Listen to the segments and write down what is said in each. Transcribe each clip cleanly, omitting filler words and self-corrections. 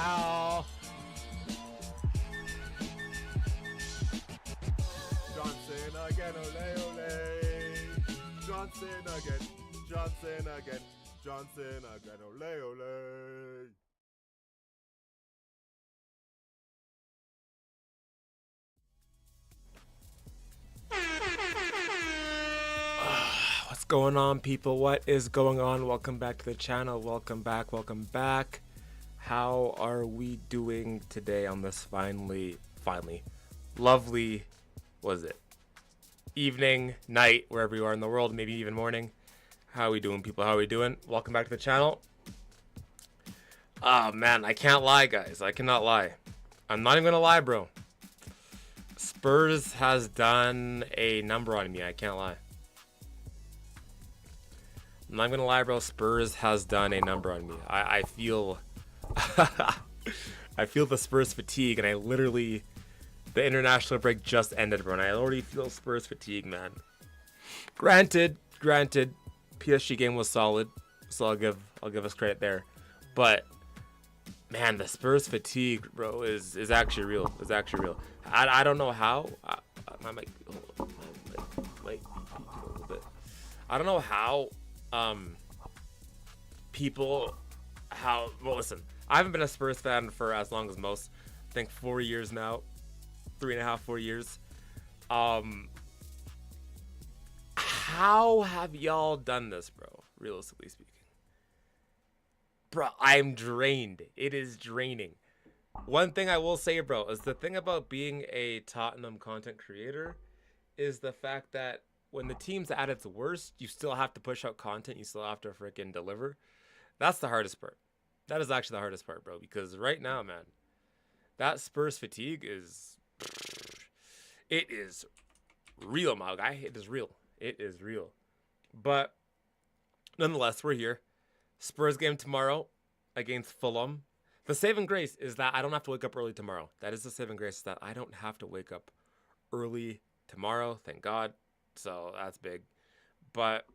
How? Johnson again, ole ole. Johnson again. Johnson again. Johnson again, ole ole. What's going on, people? What is going on? Welcome back to the channel. Welcome back. Welcome back. How are we doing today on this finally lovely, what is it? Evening, night, wherever you are in the world, maybe even morning. How are we doing, people? How are we doing? Welcome back to the channel. Oh man, I can't lie, guys. I cannot lie. I'm not even gonna lie, bro. Spurs has done a number on me. I can't lie. I'm not gonna lie, bro. Spurs has done a number on me. I feel I feel the Spurs fatigue, and I literally, the international break just ended, bro, and I already feel Spurs fatigue, man. Granted, PSG game was solid, so I'll give us credit there, but man, the Spurs fatigue, bro, is actually real. It's actually real. I don't know how. I might be a little bit. I don't know how. Well, listen, I haven't been a Spurs fan for as long as most. I think 4 years now, 3.5, 4 years. How have y'all done this, bro? Realistically speaking, bro, I'm drained. It is draining. One thing I will say, bro, is the thing about being a Tottenham content creator is the fact that when the team's at its worst, you still have to push out content. You still have to freaking deliver. That's the hardest part. That is actually the hardest part, bro. Because right now, man, that Spurs fatigue is... It is real, my guy. It is real. It is real. But nonetheless, we're here. Spurs game tomorrow against Fulham. The saving grace is that I don't have to wake up early tomorrow. That is the saving grace, that I don't have to wake up early tomorrow. Thank God. So that's big. But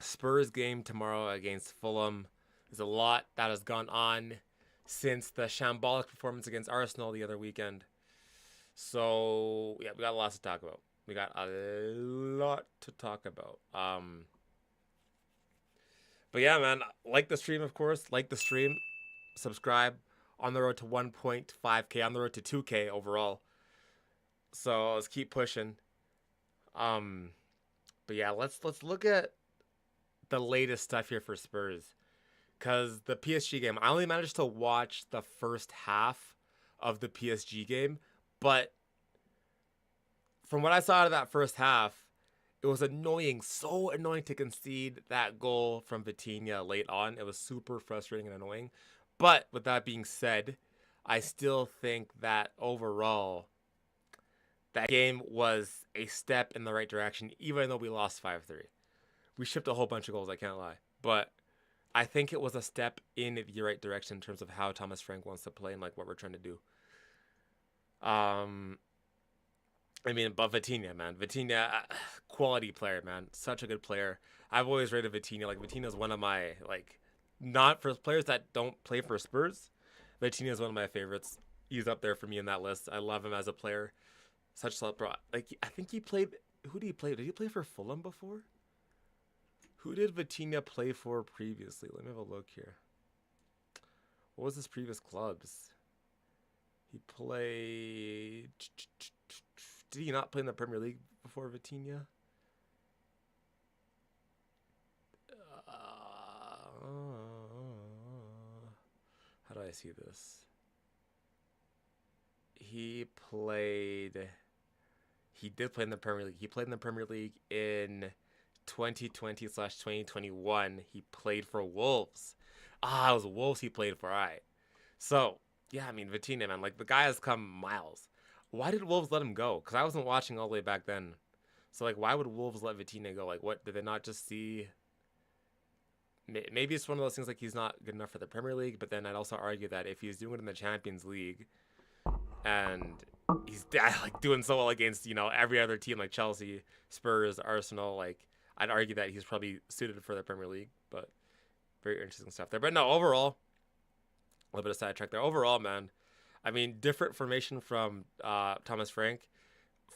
Spurs game tomorrow against Fulham. There's a lot that has gone on since the shambolic performance against Arsenal the other weekend. So yeah, we got a lot to talk about. But yeah, man, like the stream, of course. Like the stream. Subscribe. On the road to 1.5K. On the road to 2K overall. So let's keep pushing. But yeah, let's look at the latest stuff here for Spurs. Because the PSG game, I only managed to watch the first half of the PSG game. But from what I saw out of that first half, it was annoying. So annoying to concede that goal from Vitinha late on. It was super frustrating and annoying. But with that being said, I still think that overall, that game was a step in the right direction, even though we lost 5-3. We shipped a whole bunch of goals, I can't lie. But I think it was a step in the right direction in terms of how Thomas Frank wants to play and like what we're trying to do. I mean, but Vitinha, man. Vitinha, quality player, man. Such a good player. I've always rated Vitinha. Like, Vitinha is one of my, like, not for players that don't play for Spurs. Vitinha is one of my favorites. He's up there for me in that list. I love him as a player. Such a bro. Like, I think he played. Who did he play? Did he play for Fulham before? Who did Vitinha play for previously? Let me have a look here. What was his previous clubs? He played. Did he not play in the Premier League before Vitinha? How do I see this? He did play in the Premier League. He played in the Premier League in 2020/2021. He played for Wolves. It was Wolves he played for. All right. So, yeah, I mean, Vitinha, man, like, the guy has come miles. Why did Wolves let him go? Because I wasn't watching all the way back then. So, like, why would Wolves let Vitinha go? Like, what? Did they not just see... Maybe it's one of those things like he's not good enough for the Premier League, but then I'd also argue that if he's doing it in the Champions League and he's like doing so well against, you know, every other team like Chelsea, Spurs, Arsenal, like, I'd argue that he's probably suited for the Premier League, but very interesting stuff there. But no, overall, little bit of sidetrack there. Overall, man, I mean, different formation from Thomas Frank.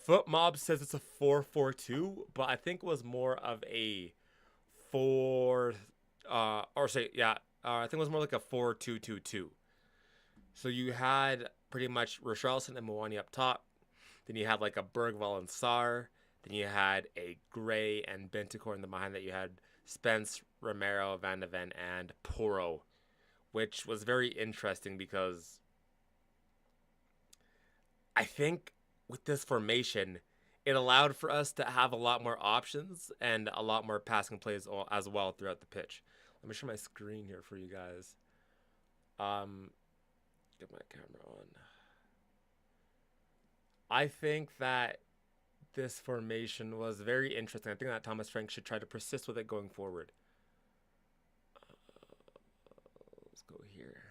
Foot Mob says it's a 4-4-2, but I think it was more of a four, or say, yeah, I think it was more like a 4-2-2-2. So you had pretty much Richarlison and Mwani up top. Then you had like a Bergvall and Sarr. Then you had a Gray and Bentancur in the behind that. You had Spence, Romero, Van de Ven, and Porro, which was very interesting because I think with this formation, it allowed for us to have a lot more options and a lot more passing plays as well throughout the pitch. Let me show my screen here for you guys. Get my camera on. I think that this formation was very interesting. I think that Thomas Frank should try to persist with it going forward. Let's go here.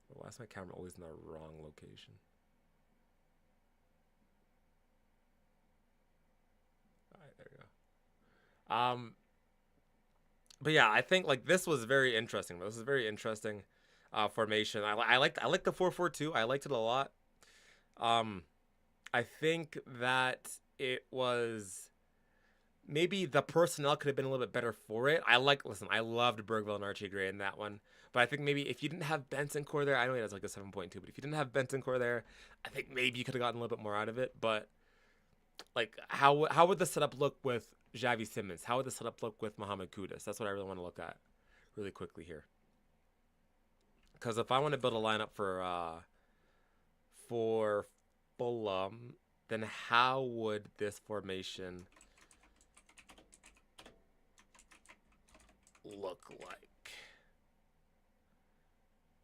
Why is my camera always in the wrong location? All right, there we go. But yeah, I think like this was very interesting. This is very interesting formation. I liked the 4-4-2. I liked it a lot. I think that it was maybe the personnel could have been a little bit better for it. I loved Bergvall and Archie Gray in that one. But I think maybe if you didn't have Bentancur there, I know he has like a 7.2, but if you didn't have Bentancur there, I think maybe you could have gotten a little bit more out of it. But like, how would the setup look with Xavi Simons? How would the setup look with Mohamed Kudus? That's what I really want to look at really quickly here. Because if I want to build a lineup for Fulham, then how would this formation look like?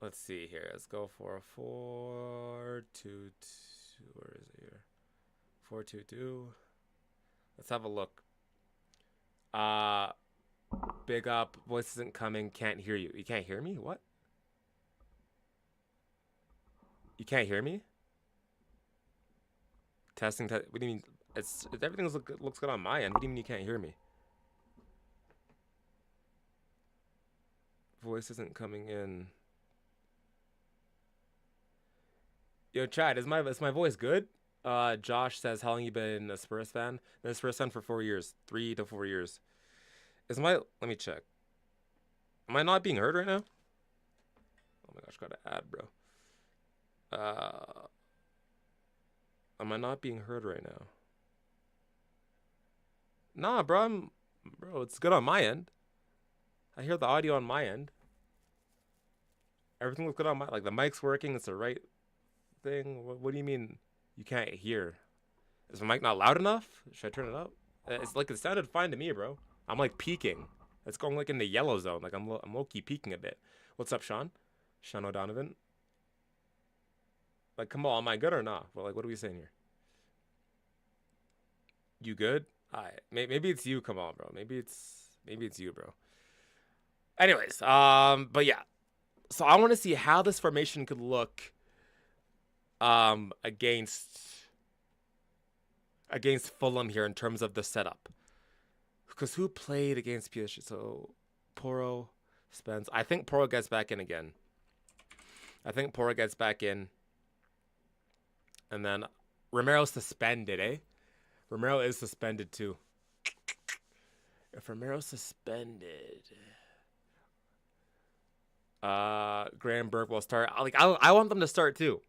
Let's see here. Let's go for a 4-2-2. Where is it here? 4-2-2. Let's have a look. Big up. Voice isn't coming. Can't hear you. You can't hear me? What? You can't hear me? Testing. What do you mean? Everything looks good on my end. What do you mean you can't hear me? Voice isn't coming in. Yo, Chad, is my voice good? Josh says, how long you been a Spurs fan? Been a Spurs fan for 4 years. 3 to 4 years. Let me check. Am I not being heard right now? Oh my gosh, got an ad, bro. Am I not being heard right now? Nah, bro, it's good on my end. I hear the audio on my end. Everything looks good on my, like the mic's working, it's the right thing. What do you mean you can't hear? Is my mic not loud enough? Should I turn it up? It's like it sounded fine to me, bro. I'm like peaking. It's going like in the yellow zone. Like I'm low-key peaking a bit. What's up, Sean? Sean O'Donovan. Like, come on, am I good or not? Well, like, what are we saying here? You good? Alright, maybe it's you. Come on, bro. Maybe it's you, bro. Anyways, but yeah. So I want to see how this formation could look against Fulham here in terms of the setup. Because who played against PSG? So Porro, Spence. I think Porro gets back in again. And then Romero's suspended, eh? Romero is suspended too. If Romero's suspended, Graham Burke will start. I want them to start too.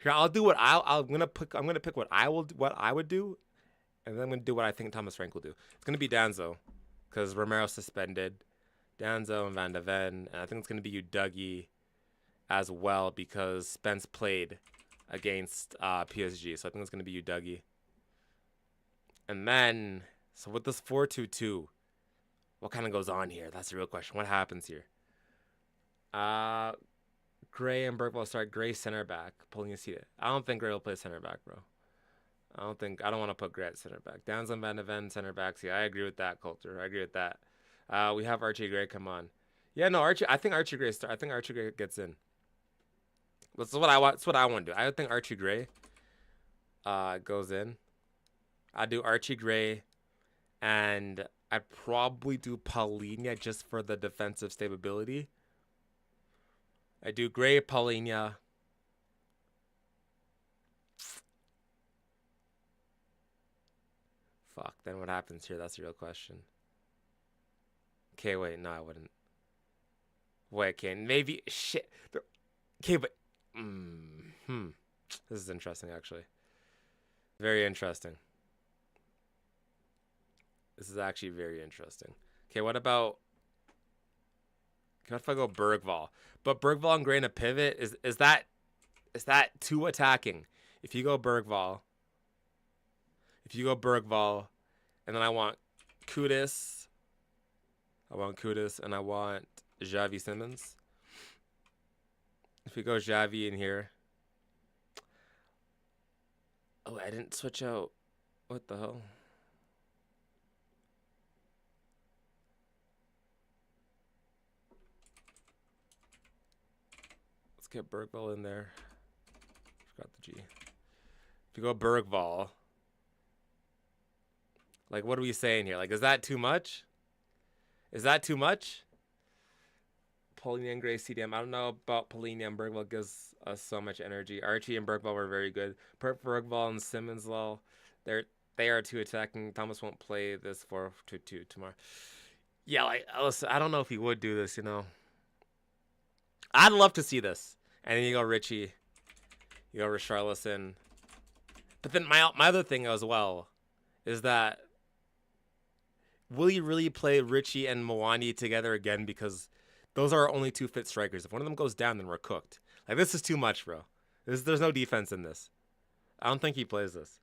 Here, I'll do what I'm gonna pick what I would do, and then I'm gonna do what I think Thomas Frank will do. It's gonna be Danzo, because Romero's suspended. Danzo and Van de Ven, and I think it's gonna be Dougie as well because Spence played against PSG, so I think it's gonna be Dougie. And then, so with this 4-2-2, what kind of goes on here? That's the real question. What happens here? Gray and Burke will start. Gray center back, pulling his seat. I don't think Gray will play center back, bro. I don't want to put Gray at center back. Danzo and Van de Ven center backs. Yeah, I agree with that, Culture. I agree with that. We have Archie Gray. Come on. Yeah, no, Archie. I think Archie Gray start. I think Archie Gray gets in. That's what I want. That's what I want to do. I think Archie Gray goes in. I do Archie Gray, And I'd probably do Paulinho just for the defensive stability. I do Gray, Paulinho. Fuck, then what happens here? That's the real question. Okay, wait, no, I wouldn't. Wait, okay, maybe, shit. Okay, but, this is interesting, actually. Very interesting. This is actually very interesting. Okay, what about, what if I go Bergvall? But Bergvall and Gray in a pivot, is that too attacking? If you go Bergvall, and then I want Kudus, and I want Xavi Simmons. If we go Xavi in here. Oh, I didn't switch out. What the hell? Let's get Bergvall in there. Forgot the G. If you go Bergvall, like, what are we saying here? Like, is that too much? Is that too much? Paulinho and Gray CDM. I don't know about Paulinho and Bergvall gives us so much energy. Archie and Bergvall were very good. Bergvall and Simmons, well, they are too attacking. Thomas won't play this 4-2-2 tomorrow. Yeah, like, listen, I don't know if he would do this, you know. I'd love to see this. And then you go Richie. You go Richarlison. But then my other thing as well is that will you really play Richie and Mwani together again? Because those are our only two fit strikers. If one of them goes down, then we're cooked. Like, this is too much, bro. There's no defense in this. I don't think he plays this.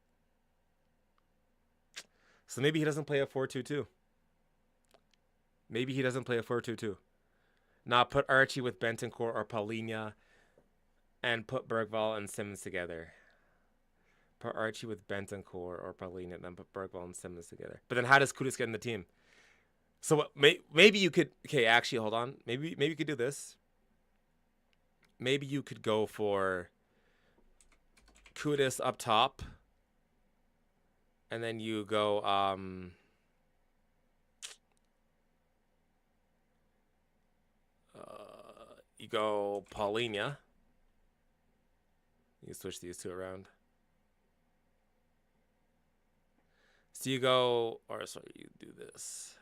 So maybe he doesn't play a 4-2-2. Maybe he doesn't play a 4-2-2. Now put Archie with Bentancur or Paulinho and put Bergvall and Simmons together. Put Archie with Bentancur or Paulinho and then put Bergvall and Simmons together. But then how does Kudus get in the team? So what, maybe you could... Okay, actually, hold on. Maybe you could do this. Maybe you could go for Kudus up top. And then you go... you go Paulinho. You switch these two around. So you go... Or sorry, you do this.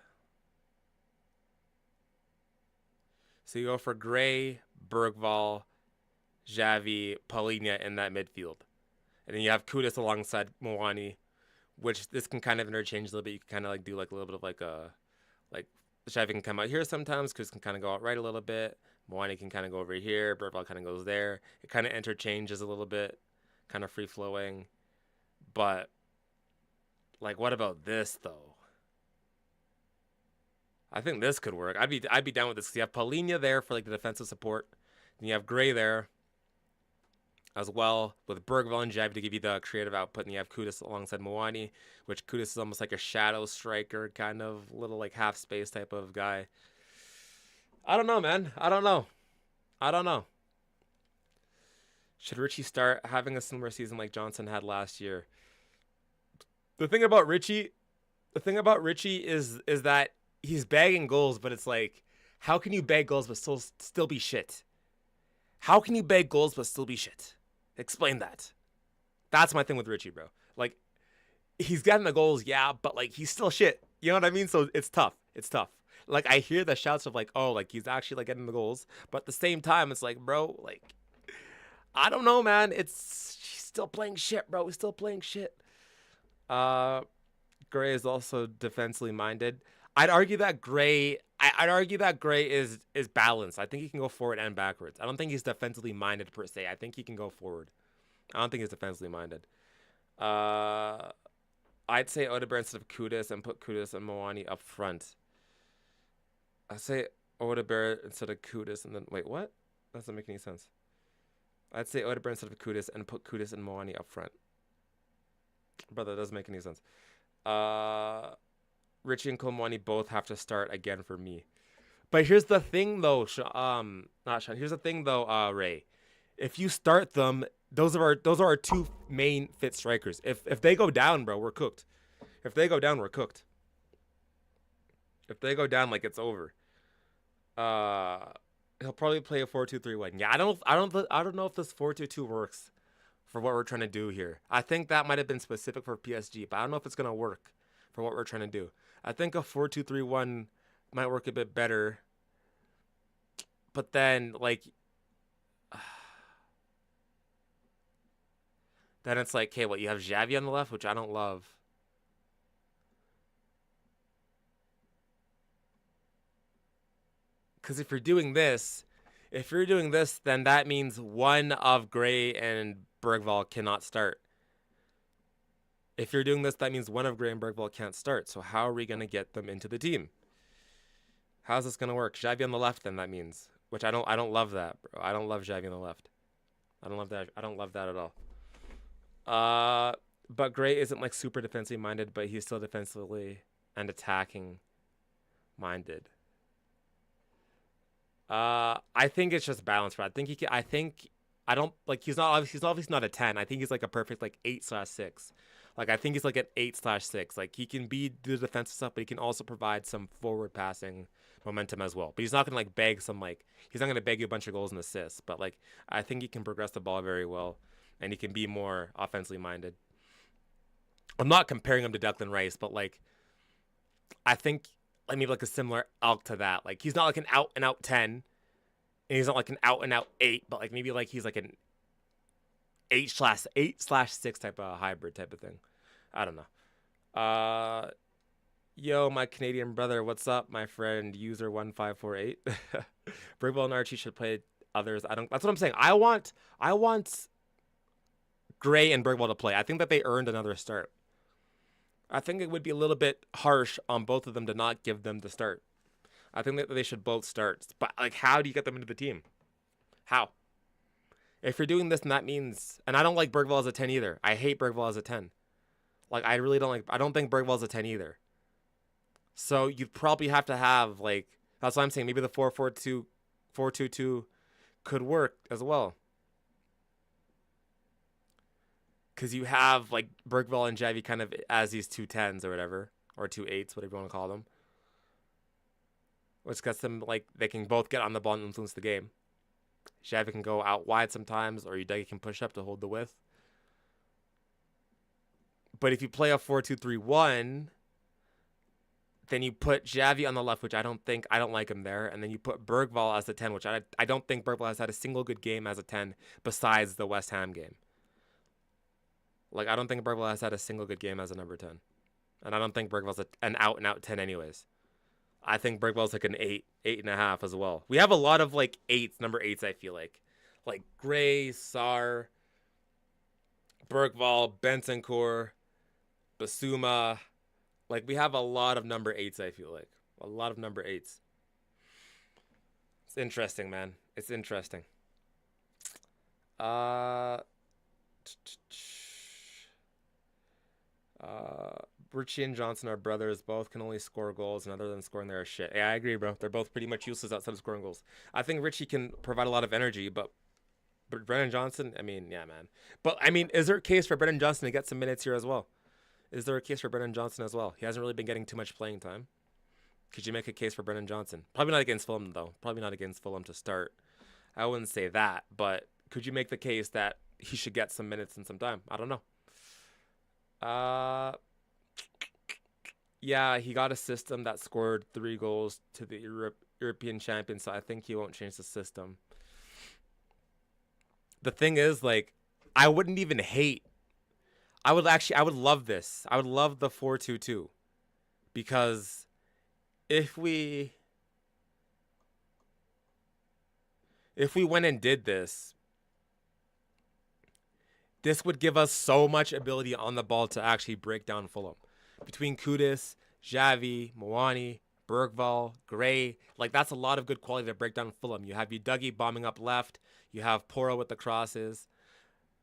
So you go for Gray, Bergvall, Xavi, Paulinho in that midfield. And then you have Kudus alongside Mwani, which this can kind of interchange a little bit. You can kind of like do like a little bit of like a... Like, Xavi can come out here sometimes. Kudus can kind of go out right a little bit. Mwani can kind of go over here. Bergvall kind of goes there. It kind of interchanges a little bit. Kind of free-flowing. But, like, what about this, though? I think this could work. I'd be down with this. You have Paulinho there for like the defensive support. And you have Gray there as well with Bergvall and Xavi to give you the creative output. And you have Kudus alongside Mwani, which Kudus is almost like a shadow striker, kind of little like half space type of guy. I don't know, man. I don't know. Should Richie start having a similar season like Johnson had last year? The thing about Richie is that he's bagging goals, but it's like, how can you bag goals but still be shit? How can you bag goals but still be shit? Explain that. That's my thing with Richie, bro. Like, he's getting the goals, yeah, but like he's still shit. You know what I mean? So it's tough. Like, I hear the shouts of like, oh, like he's actually like getting the goals, but at the same time, it's like, bro, like, I don't know, man. He's still playing shit, bro. He's still playing shit. Gray is also defensively minded. I'd argue that Gray is balanced. I think he can go forward and backwards. I don't think he's defensively minded per se. I think he can go forward. I don't think he's defensively minded. I'd say Odegaard instead of Kudus and put Kudus and Mwani up front. I'd say Odegaard instead of Kudus and then... Wait, what? That doesn't make any sense. I'd say Odegaard instead of Kudus and put Kudus and Mwani up front. Brother, that doesn't make any sense. Richie and Mwani both have to start again for me. But here's the thing, though. Not Sean. Here's the thing, though, Ray. If you start them, those are our two main fit strikers. If they go down, bro, we're cooked. If they go down, we're cooked. If they go down, like it's over. Uh, he'll probably play a 4-2-3-1. Yeah, I don't know if this 4-2-2 works for what we're trying to do here. I think that might have been specific for PSG, but I don't know if it's gonna work for what we're trying to do. I think a 4-2-3-1 might work a bit better, but then like then it's like, okay, what you have Xavi on the left, which I don't love. Because if you're doing this, then that means one of Gray and Bergvall cannot start. If you're doing this, that means one of Gray and Bergvall can't start. So how are we gonna get them into the team? How's this gonna work? Xavi on the left, then that means, which I don't love that, bro. I don't love Xavi on the left. I don't love that. I don't love that at all. But Gray isn't like super defensively minded, but he's still defensively and attacking minded. I think it's just balance, bro. I think he can. I think I don't like. He's obviously not a 10. I think he's like a perfect like 8/6. Like I think he's like an 8/6. Like he can do the defensive stuff, but he can also provide some forward passing momentum as well. But he's not gonna like beg some like he's not gonna beg you a bunch of goals and assists. But like I think he can progress the ball very well, and he can be more offensively minded. I'm not comparing him to Declan Rice, but like I think like maybe like a similar elk to that. Like he's not like an out and out 10, and he's not like an out and out 8, but like maybe like he's like an 8/6 type of hybrid type of thing. I don't know. Yo, my Canadian brother, what's up, my friend? User 1548. Brigwell and Archie should play others. I don't. That's what I'm saying. I want Gray and Brigwell to play. I think that they earned another start. I think it would be a little bit harsh on both of them to not give them the start. I think that they should both start. But like, how do you get them into the team? How? If you're doing this, and that means, and I don't like Bergvall as a 10 either. I hate Bergvall as a 10. Like, I really don't like, I don't think Bergvall is a 10 either. So you'd probably have to have, like, that's what I'm saying. Maybe the 4-4-2, 4-2-2 could work as well. Because you have, like, Bergvall and Javi kind of as these 2 10s or whatever, or 2 8s, whatever you want to call them. Which gets them, like, they can both get on the ball and influence the game. Xavi can go out wide sometimes, or Udagi can push up to hold the width. But if you play a 4-2-3-1, then you put Xavi on the left, which I don't like him there, and then you put Bergvall as the 10, which I don't think Bergvall has had a single good game as a 10 besides the West Ham game. Like, I don't think Bergvall has had a single good game as a number 10. And I don't think Bergvall's an out-and-out 10 anyways. I think Bergvall's like an 8.5 as well. We have a lot of like number 8s, I feel like. Like Gray, Sarr, Bergvall, Bentancur, Basuma. Like we have a lot of number 8s, I feel like. A lot of number 8s. It's interesting, man. It's interesting. Richie and Johnson are brothers. Both can only score goals, and other than scoring, they're shit. Yeah, I agree, bro. They're both pretty much useless outside of scoring goals. I think Richie can provide a lot of energy, but Brennan Johnson, I mean, yeah, man. But I mean, is there a case for Brennan Johnson to get some minutes here as well? Is there a case for Brennan Johnson as well? He hasn't really been getting too much playing time. Could you make a case for Brennan Johnson? Probably not against Fulham, though. Probably not against Fulham to start. I wouldn't say that, but could you make the case that he should get some minutes and some time? I don't know. Yeah, he got a system that scored 3 goals to the European champions, so I think he won't change the system. The thing is, like, I wouldn't even hate. I would love this. I would love the 4-2-2 because if we went and did this would give us so much ability on the ball to actually break down Fulham. Between Kudus, Xavi, Moani, Bergvall, Gray, like that's a lot of good quality to break down Fulham. You have Udagi bombing up left. You have Poro with the crosses.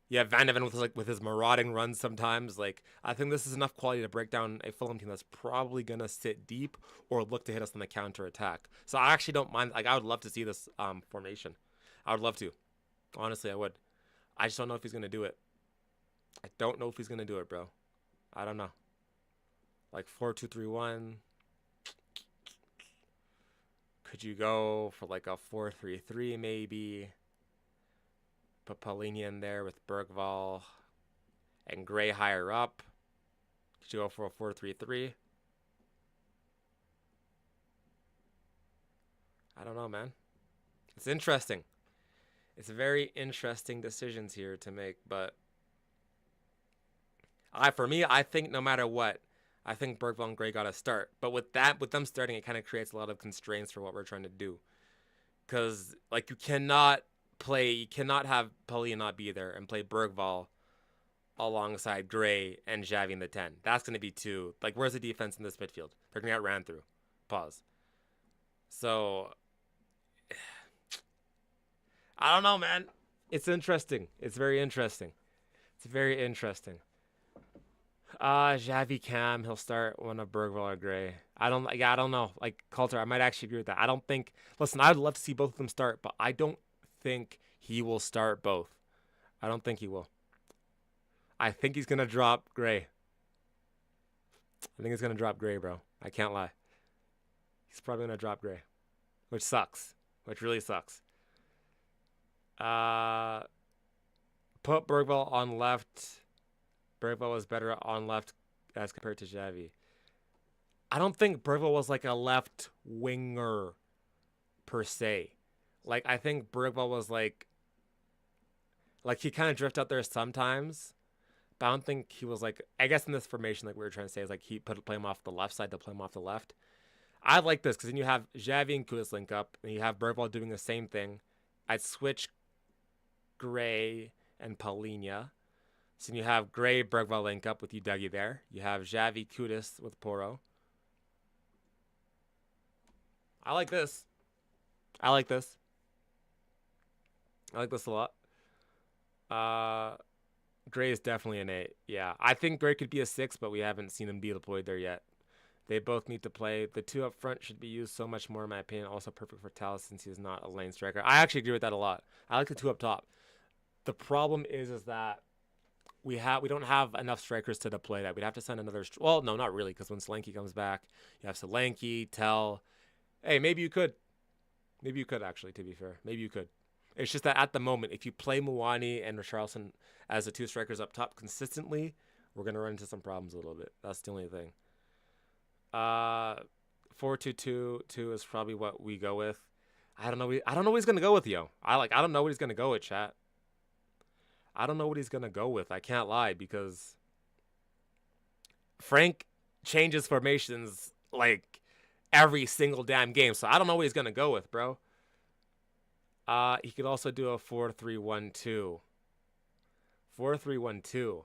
You have Van de Ven with his marauding runs sometimes. Like I think this is enough quality to break down a Fulham team that's probably gonna sit deep or look to hit us on the counter attack. So I actually don't mind. Like I would love to see this formation. I would love to. Honestly, I would. I just don't know if he's gonna do it. I don't know if he's gonna do it, bro. I don't know. Like 4-2-3-1. Could you go for like a 4-3-3 maybe? Put Palini in there with Bergvall and Gray higher up. Could you go for a 4-3-3? I don't know, man. It's interesting. It's very interesting decisions here to make, but for me, I think no matter what, I think Bergvall and Gray got to start. But with them starting, it kind of creates a lot of constraints for what we're trying to do. Because like you cannot have Paulie not be there and play Bergvall alongside Gray and Xavi in the 10. That's going to be too. Like, where's the defense in this midfield? They're going to get ran through. Pause. So, I don't know, man. It's interesting. It's very interesting. It's very interesting. Xavi Cam, he'll start one of Bergvall or Gray. I don't know. Like, Coulter, I might actually agree with that. I don't think, listen, I'd love to see both of them start, but I don't think he will start both. I don't think he will. I think he's going to drop Gray. I think he's going to drop Gray, bro. I can't lie. He's probably going to drop Gray, which sucks, which really sucks. Put Bergvall on left. Bergvall was better on left as compared to Xavi. I don't think Bergvall was like a left winger per se. Like, I think Bergvall was like he kind of drifted out there sometimes, but I don't think he was like, I guess in this formation, like we were trying to say, is like he play him off the left side to play him off the left. I like this because then you have Xavi and Kudus link up, and you have Bergvall doing the same thing. I'd switch Gray and Paulinho. So you have Gray, Bergvall link up with you, Dougie there. You have Xavi, Kudus with Porro. I like this. I like this. I like this a lot. Gray is definitely an 8. Yeah, I think Gray could be a 6, but we haven't seen him be deployed there yet. They both need to play. The 2 up front should be used so much more, in my opinion. Also perfect for Talis since he's not a lane striker. I actually agree with that a lot. I like the 2 up top. The problem is that we don't have enough strikers to deploy that. We'd have to send another. Well, no, not really, because when Solanke comes back, you have Solanke, Tell. Hey, maybe you could. Maybe you could, actually, to be fair. Maybe you could. It's just that at the moment, if you play Muani and Richarlison as the 2 strikers up top consistently, we're going to run into some problems a little bit. That's the only thing. 4-2-2 is probably what we go with. I don't know what he's going to go with, yo. I don't know what he's going to go with, chat. I don't know what he's going to go with. I can't lie, because Frank changes formations like every single damn game. So I don't know what he's going to go with, bro. He could also do a 4-3-1-2. 4-3-1-2.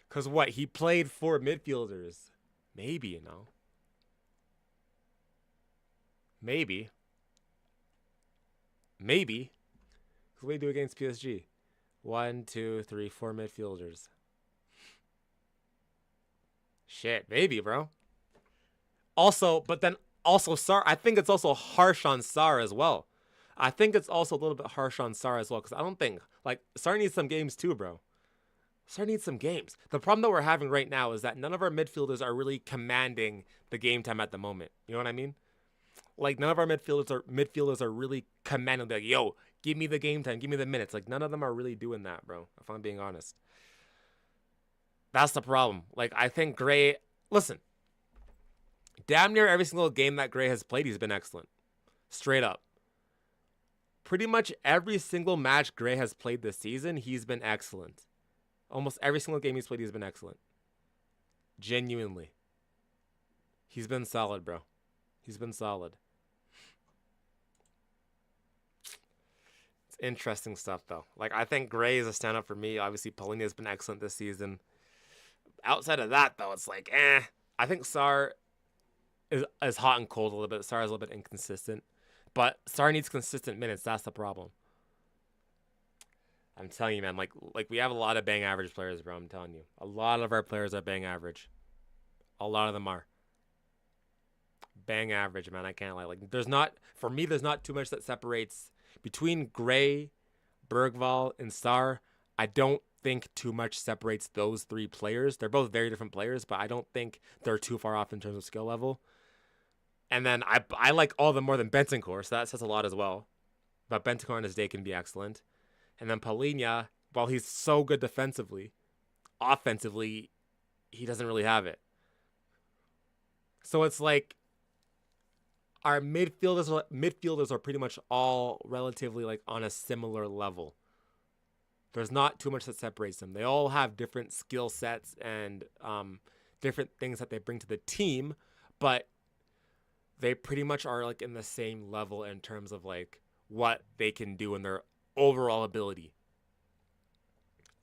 Because what? He played 4 midfielders. Maybe, you know. Maybe. Maybe. What do we do against PSG? 1, 2, 3, 4 midfielders. Shit, maybe, bro. Also, but then also Sar, I think it's also harsh on Sar as well. I think it's also a little bit harsh on Sar as well, because I don't think, like, Sar needs some games too, bro. Sar needs some games. The problem that we're having right now is that none of our midfielders are really commanding the game time at the moment. You know what I mean? Like, none of our midfielders are really commanding, like, yo, give me the game time, give me the minutes. Like, none of them are really doing that, bro, if I'm being honest. That's the problem. Like, I think Gray, listen, damn near every single game that Gray has played, he's been excellent. Straight up. Pretty much every single match Gray has played this season, he's been excellent. Almost every single game he's played, he's been excellent. Genuinely. He's been solid, bro. He's been solid. It's interesting stuff, though. Like, I think Gray is a stand-up for me. Obviously, Paulinho has been excellent this season. Outside of that, though, it's like, I think Sar is hot and cold a little bit. Sar is a little bit inconsistent. But Sar needs consistent minutes. That's the problem. I'm telling you, man. Like we have a lot of bang average players, bro. I'm telling you. A lot of our players are bang average. A lot of them are. Bang average, man. I can't lie. Like, for me, there's not too much that separates between Gray, Bergvall, and Sar. I don't think too much separates those three players. They're both very different players, but I don't think they're too far off in terms of skill level. And then I like all of them more than Bentancur, so that says a lot as well. But Bentancur on his day can be excellent. And then Palhinha, while he's so good defensively, offensively, he doesn't really have it. So it's like our midfielders are pretty much all relatively like on a similar level. There's not too much that separates them. They all have different skill sets and different things that they bring to the team, but they pretty much are like in the same level in terms of like what they can do and their overall ability.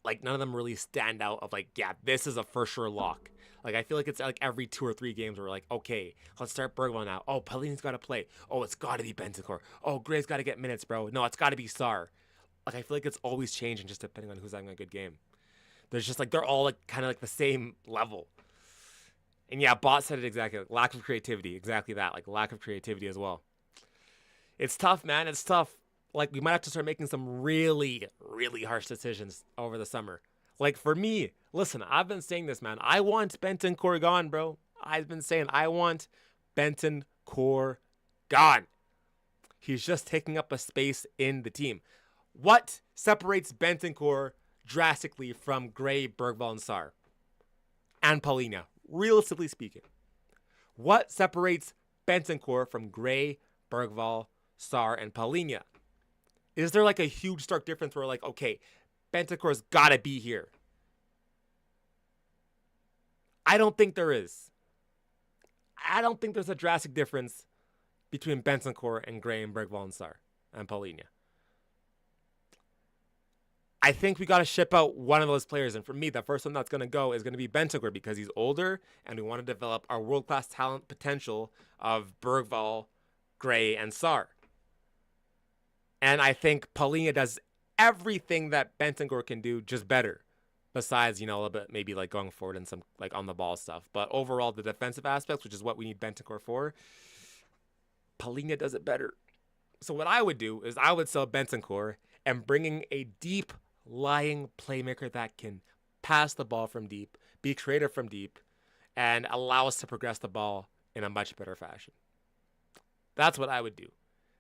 Like none of them really stand out of like, yeah, this is a for sure lock. Like I feel like it's like every 2 or 3 games where we're like, okay, let's start Bergwijn now. Oh, Paulinho's got to play. Oh, it's got to be Bentancur. Oh, Gray's got to get minutes, bro. No, it's got to be Sarr. Like I feel like it's always changing just depending on who's having a good game. There's just like they're all like kind of like the same level. And yeah, Bot said it exactly. Like, lack of creativity, exactly that. Like lack of creativity as well. It's tough, man. It's tough. Like we might have to start making some really, really harsh decisions over the summer. Like for me, listen, I've been saying this, man. I want Bentancur gone, bro. I've been saying I want Bentancur gone. He's just taking up a space in the team. What separates Bentancur drastically from Gray, Bergvall, and Sarr? And Palhinha, realistically speaking. What separates Bentancur from Gray, Bergvall, Sarr, and Palhinha? Is there like a huge stark difference where like, okay, Bentancur's got to be here? I don't think there is. I don't think there's a drastic difference between Bentancur and Gray and Bergvall and Sarr and Palhinha. I think we got to ship out one of those players. And for me, the first one that's going to go is going to be Bentancur because he's older and we want to develop our world-class talent potential of Bergvall, Gray, and Sarr. And I think Palhinha does everything that Bentancur can do, just better. Besides, you know, a little bit maybe like going forward and some like on the ball stuff. But overall, the defensive aspects, which is what we need Bentancur for, Palhinha does it better. So what I would do is I would sell Bentancur and bringing a deep lying playmaker that can pass the ball from deep, be creative from deep, and allow us to progress the ball in a much better fashion. That's what I would do.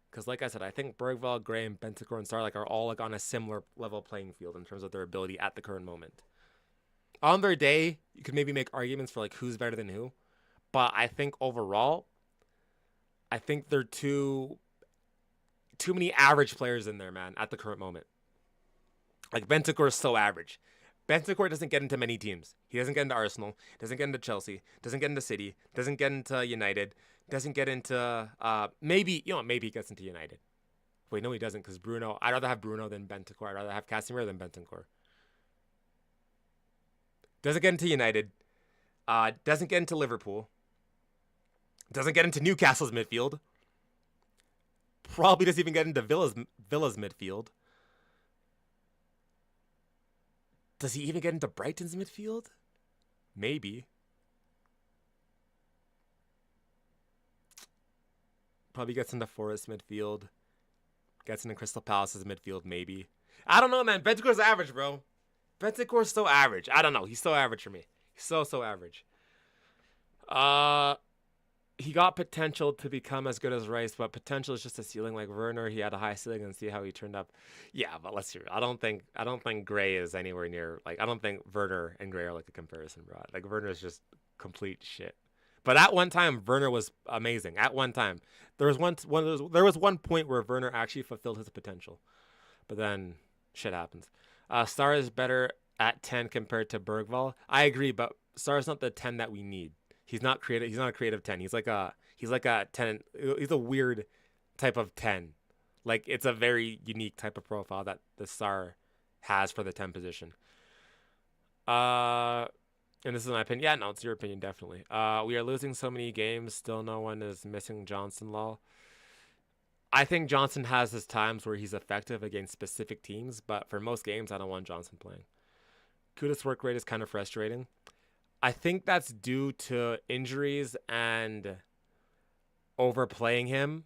Because like I said, I think Bergvall, Gray, and Bentancur and Sarr are all like on a similar level playing field in terms of their ability at the current moment. On their day, you could maybe make arguments for like who's better than who. But I think overall, I think they're too many average players in there, man, at the current moment. Like Bentancur is so average. Bentancur doesn't get into many teams. He doesn't get into Arsenal, doesn't get into Chelsea, doesn't get into City, doesn't get into United, doesn't get into maybe he gets into United. Wait, no, he doesn't because Bruno. I'd rather have Bruno than Bentancur. I'd rather have Casemiro than Bentancur. Doesn't get into United. Doesn't get into Liverpool. Doesn't get into Newcastle's midfield. Probably doesn't even get into Villa's midfield. Does he even get into Brighton's midfield? Maybe. Probably gets into Forest midfield. Gets into Crystal Palace's midfield, maybe. I don't know, man. Bentancur's average, bro. Bentancur's so average. I don't know. He's so average for me. He's so average. He got potential to become as good as Rice, but potential is just a ceiling. Like Werner, he had a high ceiling and see how he turned up. Yeah, but let's see. I don't think Gray is anywhere near. Like I don't think Werner and Gray are like a comparison, bro. Like Werner is just complete shit. But at one time, Werner was amazing. At one time, there was one point where Werner actually fulfilled his potential, but then shit happens. Sarr is better at 10 compared to Bergvall. I agree, but Sarr is not the 10 that we need. He's not creative. He's not a creative 10. He's like a 10. He's a weird type of 10. Like it's a very unique type of profile that the Sarr has for the 10 position. And this is my opinion. Yeah, no, it's your opinion, definitely. We are losing so many games. Still no one is missing Johnson, lol. I think Johnson has his times where he's effective against specific teams, but for most games, I don't want Johnson playing. Kuda's work rate is kind of frustrating. I think that's due to injuries and overplaying him.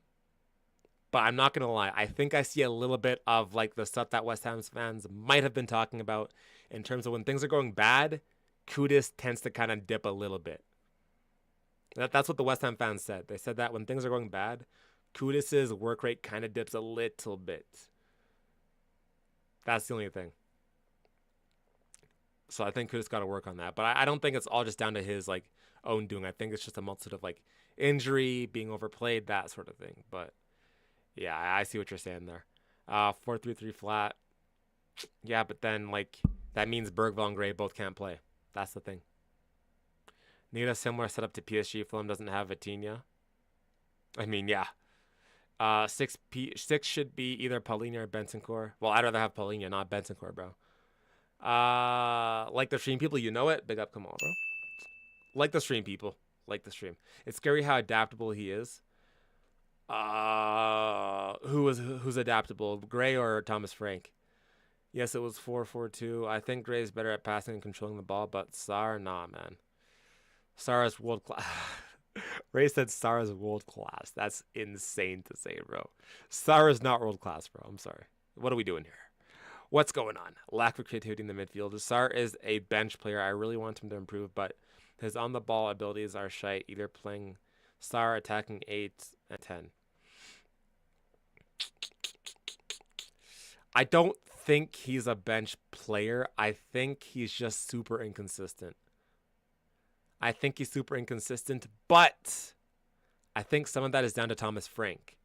But I'm not gonna lie. I think I see a little bit of like the stuff that West Ham fans might have been talking about in terms of when things are going bad. Kudus tends to kind of dip a little bit. That's what the West Ham fans said. They said that when things are going bad, Kudus's work rate kind of dips a little bit. That's the only thing. So I think Kudus got to work on that. But I don't think it's all just down to his like own doing. I think it's just a multitude of like injury, being overplayed, that sort of thing. But yeah, I see what you're saying there. 4-3-3 flat. Yeah, but then like that means Bergvall and Gray both can't play. That's the thing. Need a similar setup to PSG. Fulham doesn't have Vitinha. I mean, yeah. Six should be either Paulinho or Bentancur. Well, I'd rather have Paulinho, not Bentancur, bro. Like the stream people, you know it. Big up, come on, bro. Like the stream people. Like the stream. It's scary how adaptable he is. Who's adaptable? Gray or Thomas Frank? Yes, it was 4-4-2. I think Gray is better at passing and controlling the ball, but Sarr, nah, man. Sarr is world class. Ray said Sarr is world class. That's insane to say, bro. Sarr is not world class, bro. I'm sorry. What are we doing here? What's going on? Lack of creativity in the midfield. Sarr is a bench player. I really want him to improve, but his on-the-ball abilities are shite. Either playing Sarr attacking 8 and 10. I don't think he's a bench player. I think he's just super inconsistent. But I think some of that is down to Thomas Frank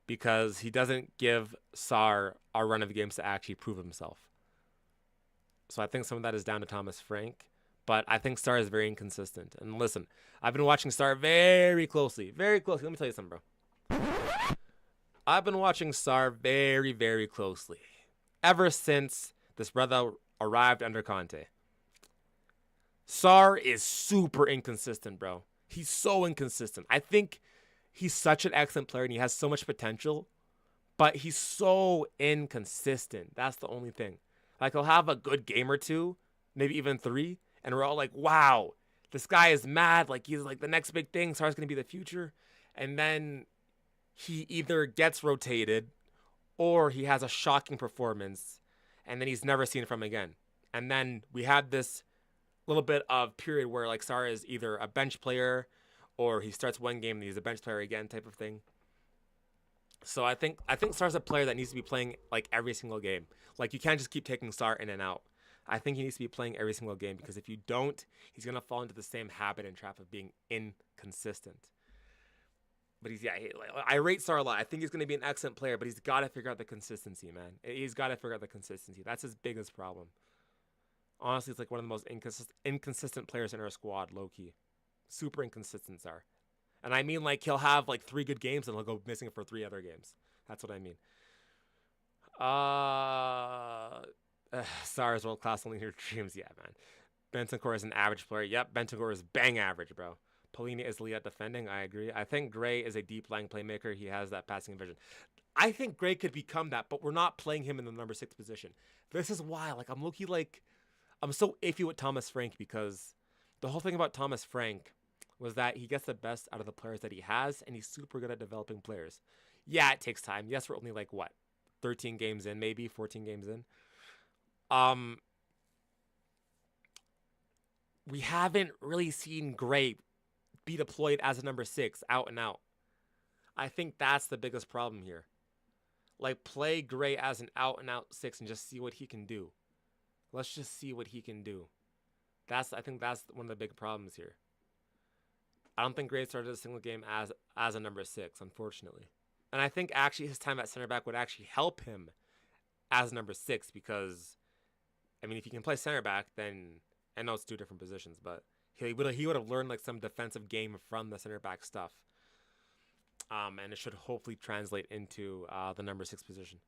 because he doesn't give Sarr a run of games to actually prove himself. So I think some of that is down to Thomas Frank, but I think Sarr is very inconsistent. And listen, I've been watching Sarr very closely. Very closely. Let me tell you something, bro. I've been watching Sarr very, very closely ever since this brother arrived under Conte. Sarr is super inconsistent, bro. He's so inconsistent. I think he's such an excellent player and he has so much potential, but he's so inconsistent. That's the only thing. Like, he'll have a good game or two, maybe even 3, and we're all like, wow, this guy is mad. Like, he's like the next big thing. Sarr's going to be the future. And then he either gets rotated or he has a shocking performance and then he's never seen from again. And then we had this little bit of period where like Sarr is either a bench player or he starts one game and he's a bench player again type of thing. So I think Sarr's a player that needs to be playing like every single game. Like, you can't just keep taking Sarr in and out. I think he needs to be playing every single game because if you don't, he's going to fall into the same habit and trap of being inconsistent. But I rate Sarr a lot. I think he's going to be an excellent player, but he's got to figure out the consistency, man. He's got to figure out the consistency. That's his biggest problem. Honestly, it's like one of the most inconsistent players in our squad, low-key. Super inconsistent, Sarr. And I mean, like, he'll have, like, 3 good games and he'll go missing for 3 other games. That's what I mean. Sarr is world-class only in your dreams. Yeah, man. Bentancur is an average player. Yep, Bentancur is bang average, bro. Polina is elite at defending. I agree. I think Gray is a deep-lying playmaker. He has that passing vision. I think Gray could become that, but we're not playing him in the number 6 position. This is why, like, I'm low-key, like, I'm so iffy with Thomas Frank because the whole thing about Thomas Frank was that he gets the best out of the players that he has, and he's super good at developing players. Yeah, it takes time. Yes, we're only like, 13 games in, maybe 14 games in. We haven't really seen Gray be deployed as a number 6 out and out. I think that's the biggest problem here. Like, play Gray as an out and out 6 and just see what he can do. Let's just see what he can do. I think that's one of the big problems here. I don't think Gray started a single game as a number 6, unfortunately. And I think actually his time at center back would actually help him as number 6 because, I mean, if he can play center back, then I know it's 2 different positions, but he would have learned like some defensive game from the center back stuff. And it should hopefully translate into the number 6 position.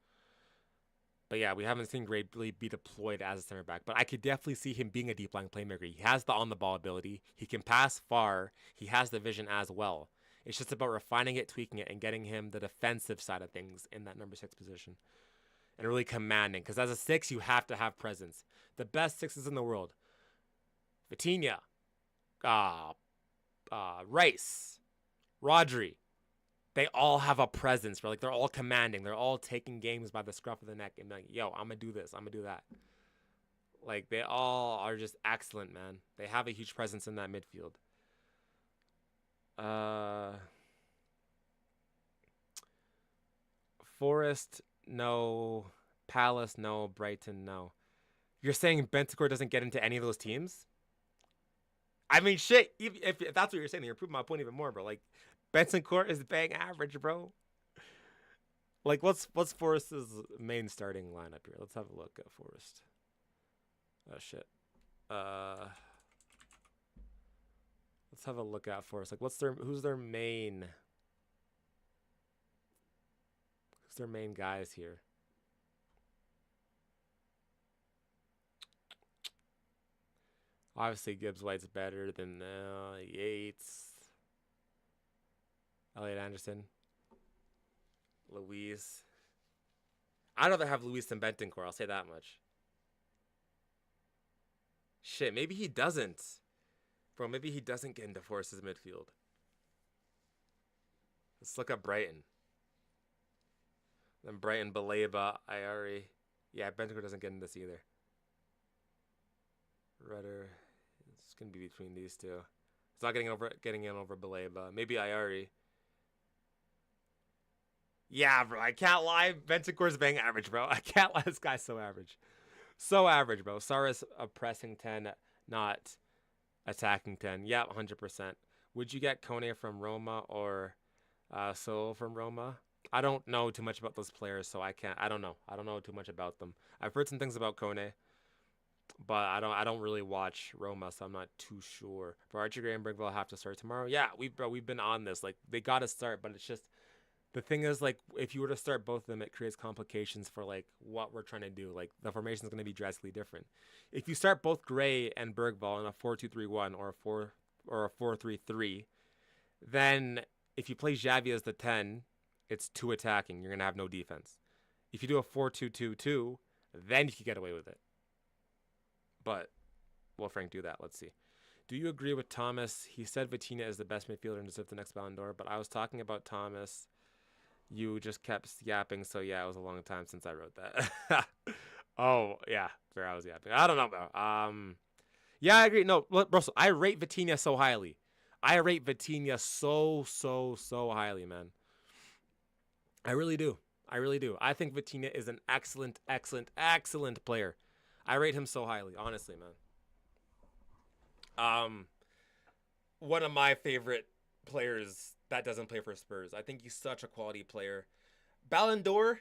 But yeah, we haven't seen Gray really be deployed as a center back. But I could definitely see him being a deep line playmaker. He has the on-the-ball ability. He can pass far. He has the vision as well. It's just about refining it, tweaking it, and getting him the defensive side of things in that number 6 position. And really commanding. Because as a 6, you have to have presence. The best 6s in the world. Vitinha. Rice. Rodri. they all have a presence, bro. Like, they're all commanding. They're all taking games by the scruff of the neck and like, yo, I'm gonna do this. I'm gonna do that. Like, they all are just excellent, man. They have a huge presence in that midfield. Forest, no. Palace, no. Brighton, no. You're saying Bentancur doesn't get into any of those teams? I mean, shit. If that's what you're saying, you're proving my point even more, bro. Like, Bentancur is bang average, bro. Like, what's Forest's main starting lineup here? Let's have a look at Forest. Oh shit. Let's have a look at Forest. Like, who's their main guys here? Obviously, Gibbs White's better than Yates, Elliot Anderson, Luis. I'd rather have Luis than Bentancur. I'll say that much. Shit, maybe he doesn't. Bro, maybe he doesn't get into Forest's midfield. Let's look at Brighton. Then Brighton, Baleba, Ayari. Yeah, Bentancur doesn't get in this either. Rudder. It's going to be between these two. It's not getting in over Baleba. Maybe Ayari. Yeah, bro. I can't lie. Bentancur's bang average, bro. I can't lie. This guy's so average. So average, bro. Sara's a pressing 10, not attacking 10. Yeah, 100%. Would you get Kone from Roma or Solo from Roma? I don't know too much about those players, so I don't know. I don't know too much about them. I've heard some things about Kone, but I don't really watch Roma, so I'm not too sure. For Archie Gray and Brickville have to start tomorrow. Yeah, we've been on this. Like, they got to start, but it's just the thing is, like, if you were to start both of them, it creates complications for, like, what we're trying to do. Like, the formation is going to be drastically different. If you start both Gray and Bergvall in a 4-2-3-1 or a 4-3-3, then if you play Xavi as the 10, it's 2 attacking. You're going to have no defense. If you do a 4-2-2-2, then you can get away with it. But will Frank do that? Let's see. Do you agree with Thomas? He said Vitinha is the best midfielder and deserves the next Ballon d'Or, but I was talking about Thomas. You just kept yapping, so yeah, it was a long time since I wrote that. Oh, yeah, fair, I was yapping. I don't know, bro. Yeah, I agree. No, Russell, I rate Vitinha so highly. I rate Vitinha so highly, man. I really do. I think Vitinha is an excellent player. I rate him so highly, honestly, man. One of my favorite players that doesn't play for Spurs. I think he's such a quality player. Ballon d'Or,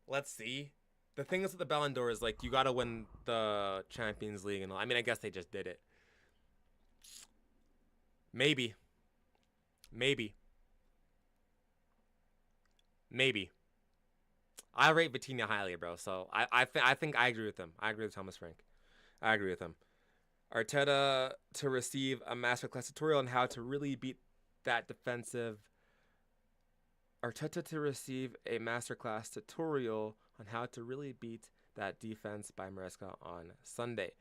let's see. The thing is with the Ballon d'Or is, like, you got to win the Champions League and all. I mean, I guess they just did it. Maybe. I rate Vitinha highly, bro. So I think I agree with him. I agree with Thomas Frank. I agree with him. Arteta to receive a masterclass tutorial on how to really beat that defensive. Arteta to receive a masterclass tutorial on how to really beat that defense by Maresca on Sunday.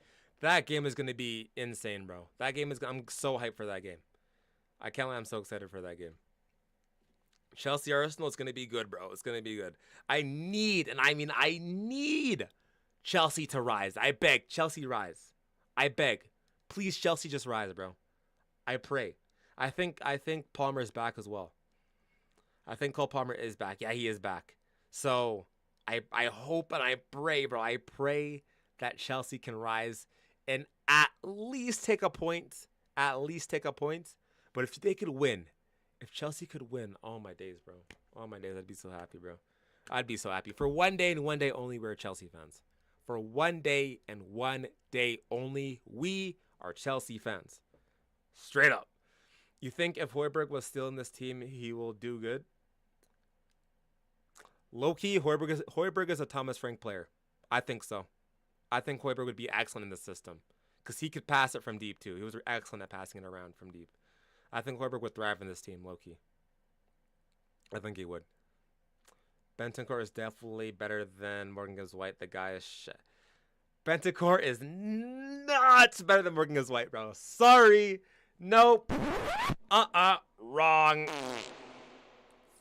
That game is going to be insane, bro. That game is. I'm so hyped for that game. I can't lie. I'm so excited for that game. Chelsea Arsenal is going to be good, bro. It's going to be good. I need Chelsea to rise. I beg, Chelsea rise. I beg. Please, Chelsea, just rise, bro. I pray. I think Palmer is back as well. I think Cole Palmer is back. Yeah, he is back. So I hope and I pray, bro. I pray that Chelsea can rise and at least take a point. But if they could win, if Chelsea could win, oh my days, bro. Oh my days, I'd be so happy, bro. I'd be so happy. For one day and one day only, we're Chelsea fans. For one day and one day only, we are Chelsea fans. Straight up. You think if Højbjerg was still in this team, he will do good? Low-key, Højbjerg is a Thomas Frank player. I think so. I think Højbjerg would be excellent in this system. Because he could pass it from deep, too. He was excellent at passing it around from deep. I think Højbjerg would thrive in this team, low-key. I think he would. Bentancur is definitely better than Morgan Gibbs White. The guy is shit. Bentancur is not better than Morgan Gibbs White, bro. Sorry. Nope. Wrong.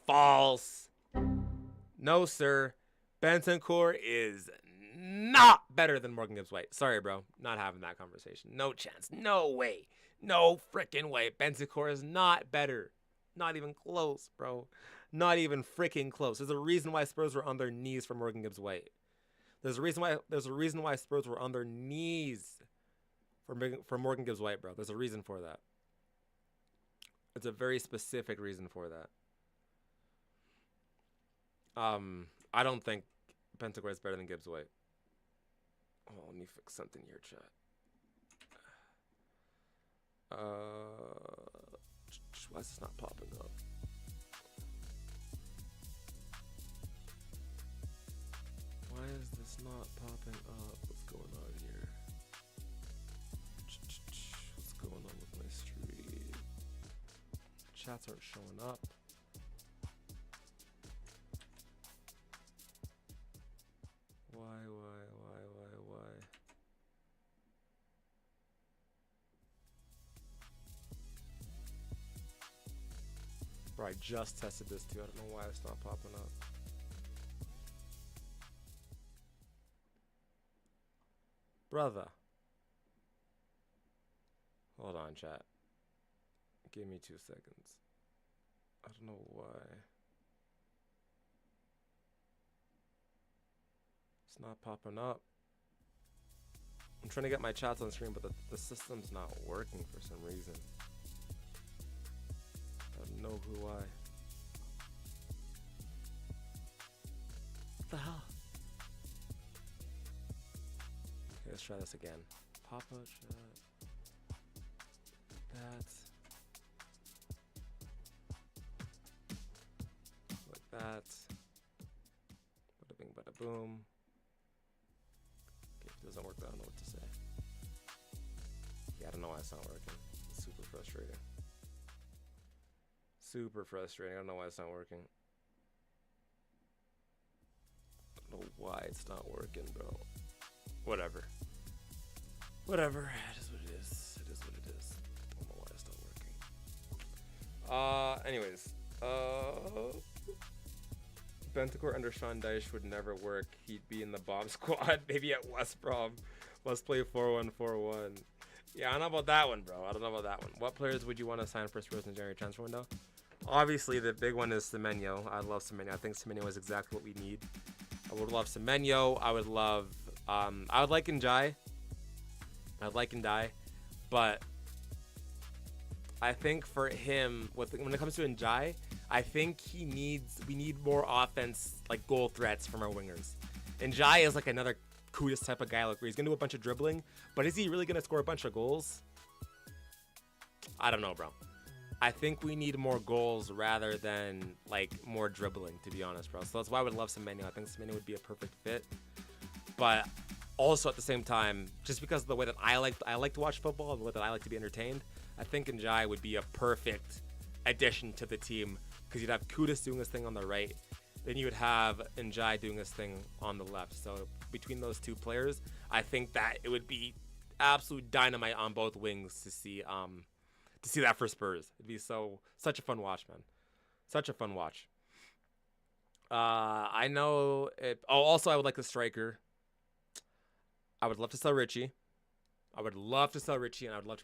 False. No, sir. Bentancur is not better than Morgan Gibbs White. Sorry, bro. Not having that conversation. No chance. No way. No freaking way. Bentancur is not better. Not even close, bro. Not even freaking close. There's a reason why Spurs were on their knees for Morgan Gibbs White. There's a reason why Spurs were on their knees for Morgan Gibbs White, bro. There's a reason for that. It's a very specific reason for that. I don't think Bentancur is better than Gibbs White. Oh, let me fix something here, chat. Why is this not popping up? Why is this not popping up? What's going on here? What's going on with my stream? Chats aren't showing up. Why? Bro, I just tested this too. I don't know why it's not popping up. Brother. Hold on, chat. Give me 2 seconds. I don't know why. It's not popping up. I'm trying to get my chats on screen, but the system's not working for some reason. I don't know why. What the hell? Okay, let's try this again. Papa chat. That. Like that. Bada bing, bada boom. Okay, if it doesn't work, I don't know what to say. Yeah, I don't know why it's not working. It's super frustrating. Super frustrating. I don't know why it's not working. I don't know why it's not working, bro. Whatever. Whatever. It is what it is. It is what it is. I don't know why it's not working. Anyways. Bentancur under Sean Dyche would never work. He'd be in the bomb squad. Maybe at West Brom. Let's play 4-1-4-1. Yeah, I don't know about that one, bro. I don't know about that one. What players would you want to sign for Spurs in the January transfer window? Obviously, the big one is Semenyo. I love Semenyo. I think Semenyo is exactly what we need. I would love Semenyo. I would love... I would like Njai. I'd like Ndai. But I think for him, when it comes to Njai, I think we need more offense, like goal threats from our wingers. Njai is like another Kudus type of guy, like where he's going to do a bunch of dribbling. But is he really going to score a bunch of goals? I don't know, bro. I think we need more goals rather than like more dribbling, to be honest, bro. So that's why I would love Semenyo. I think Semenyo would be a perfect fit. But also at the same time, just because of the way that I like to watch football, the way that I like to be entertained, I think Njai would be a perfect addition to the team because you'd have Kudus doing his thing on the right, then you would have Njai doing his thing on the left. So between those two players, I think that it would be absolute dynamite on both wings to see that for Spurs. It'd be such a fun watch, man. Such a fun watch. I know it. Oh, also I would like a striker. I would love to sell Richie. And I would love to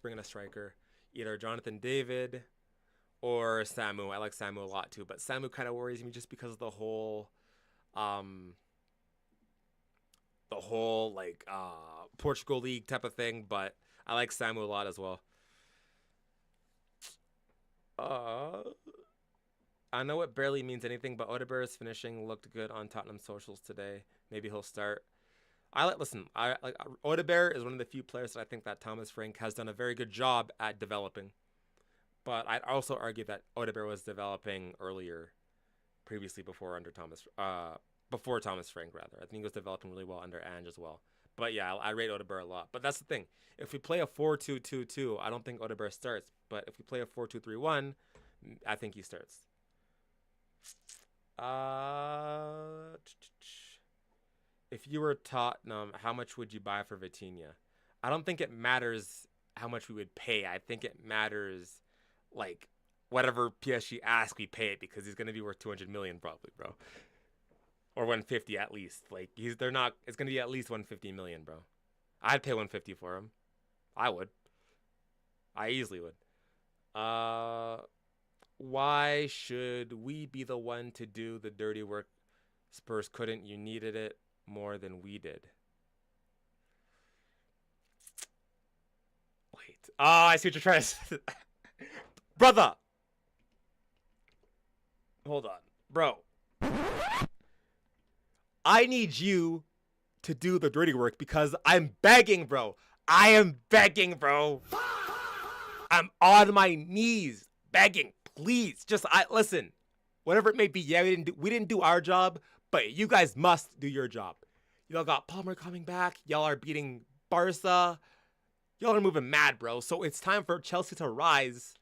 bring in a striker. Either Jonathan David or Samu. I like Samu a lot too, but Samu kind of worries me just because of the whole like Portugal League type of thing, but I like Samu a lot as well. I know it barely means anything, but Odegaard's finishing looked good on Tottenham socials today. Maybe he'll start. I like Odegaard is one of the few players that I think that Thomas Frank has done a very good job at developing. But I'd also argue that Odegaard was developing earlier, previously before Thomas Frank rather. I think he was developing really well under Ange as well. But yeah, I rate Odegaard a lot. But that's the thing. If we play a 4-2-2-2, I don't think Odegaard starts. But if we play a 4-2-3-1, I think he starts. If you were Tottenham, how much would you buy for Vitinha? I don't think it matters how much we would pay. I think it matters like whatever PSG asks, we pay it because he's gonna be worth 200 million probably, bro, or 150 at least. Like they're not. It's gonna be at least 150 million, bro. I'd pay 150 for him. I would. I easily would. Why should we be the one to do the dirty work? Spurs couldn't. You needed it more than we did. Wait. Oh, I see what you're trying to say. Brother! Hold on. Bro. I need you to do the dirty work because I'm begging, bro. I am begging, bro. I'm on my knees begging. Please. Just listen. Whatever it may be. Yeah, we didn't do our job, but you guys must do your job. Y'all got Palmer coming back. Y'all are beating Barca. Y'all are moving mad, bro. So it's time for Chelsea to rise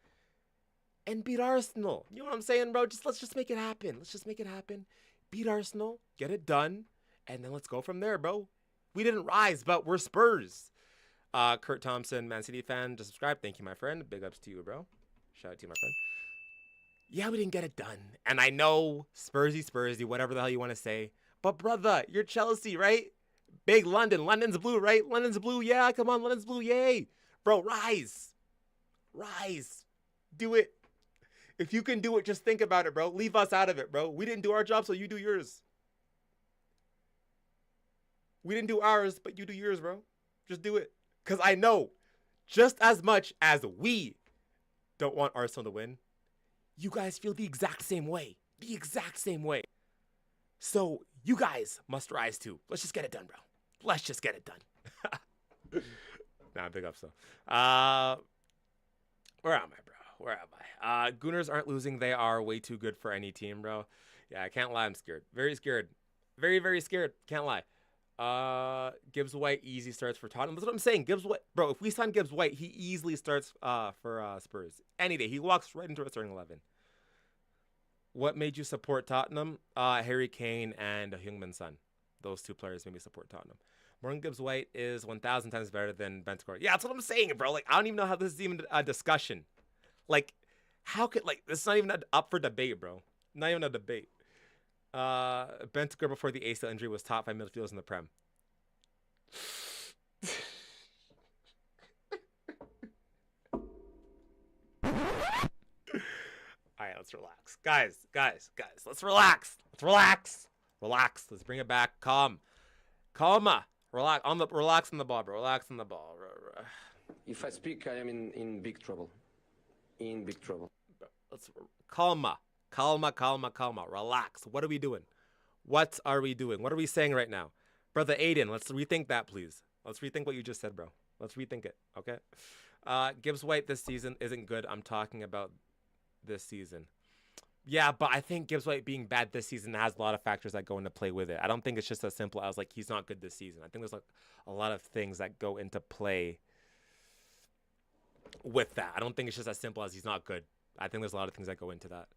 and beat Arsenal. You know what I'm saying, bro? Let's just make it happen. Let's just make it happen. Beat Arsenal, get it done, and then let's go from there, bro. We didn't rise, but we're Spurs. Kurt Thompson, Man City fan, just subscribe. Thank you, my friend. Big ups to you, bro. Shout out to you, my friend. Yeah, we didn't get it done. And I know Spursy, whatever the hell you want to say. But brother, you're Chelsea, right? Big London. London's blue, right? London's blue. Yeah, come on. London's blue. Yay. Bro, rise. Rise. Do it. If you can do it, just think about it, bro. Leave us out of it, bro. We didn't do our job, so you do yours. We didn't do ours, but you do yours, bro. Just do it. Because I know, just as much as we don't want Arsenal to win, you guys feel the exact same way. The exact same way. So you guys must rise too. Let's just get it done, bro. Let's just get it done. Nah, big ups though. Where am I, bro? Where am I? Gooners aren't losing. They are way too good for any team, bro. Yeah, I can't lie. I'm scared. Very scared. Very, very scared. Can't lie. Gibbs White easy starts for Tottenham. That's what I'm saying. Gibbs White, bro. If we sign Gibbs White, he easily starts for Spurs any day. He walks right into a starting 11. What made you support Tottenham? Harry Kane and Heung-min Son. Those two players made me support Tottenham. Morgan Gibbs White is 1,000 times better than Bentancur. Yeah, that's what I'm saying, bro. Like, I don't even know how this is even a discussion. Like, how could, like, this is not even up for debate, bro. Not even a debate. Bentancur before the ACL injury was top 5 midfielders in the Prem. All right, let's relax. Guys, let's relax. Relax. Let's bring it back. Calm. Relax on the ball, bro. Relax on the ball. If I speak, I am in big trouble. In big trouble. Let's calma. Relax. What are we doing? What are we saying right now? Brother Aiden, let's rethink that, please. Let's rethink what you just said, bro. Let's rethink it, okay? Gibbs White this season isn't good. I'm talking about this season. Yeah, but I think Gibbs White being bad this season has a lot of factors that go into play with it. I don't think it's just as simple as, like, he's not good this season. I think there's, like, a lot of things that go into play with that. I don't think it's just as simple as he's not good. I think there's a lot of things that go into that.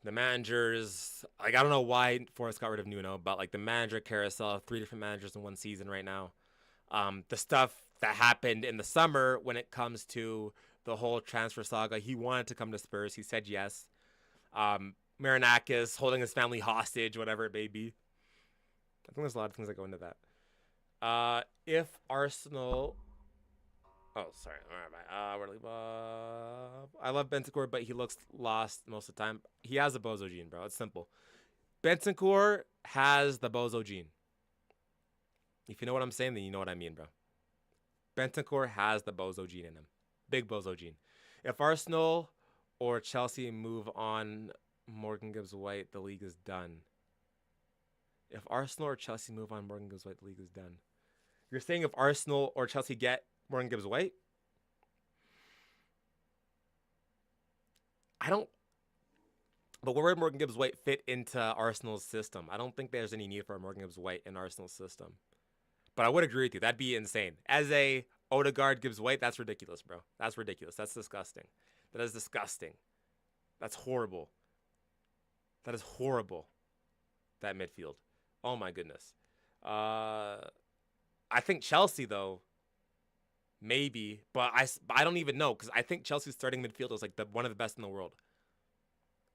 The managers, like, I don't know why Forrest got rid of Nuno, but, like, the manager carousel, 3 different managers in one season right now. The stuff that happened in the summer when it comes to the whole transfer saga, he wanted to come to Spurs. He said yes. Marinakis holding his family hostage, whatever it may be. I think there's a lot of things that go into that. If Arsenal... Oh, sorry. Where am I? I love Bentancur, but he looks lost most of the time. He has the bozo gene, bro. It's simple. Bentancur has the bozo gene. If you know what I'm saying, then you know what I mean, bro. Bentancur has the bozo gene in him. Big bozo gene. If Arsenal or Chelsea move on Morgan Gibbs White, the league is done. If Arsenal or Chelsea move on Morgan Gibbs White, the league is done. You're saying if Arsenal or Chelsea get Morgan Gibbs White? But where would Morgan Gibbs White fit into Arsenal's system? I don't think there's any need for a Morgan Gibbs White in Arsenal's system. But I would agree with you. That'd be insane. As a Odegaard Gibbs White, that's ridiculous, bro. That's ridiculous. That's disgusting. That is disgusting. That's horrible. That is horrible. That midfield. Oh my goodness. I think Chelsea, though, maybe, but I don't even know because I think Chelsea's starting midfield is like one of the best in the world.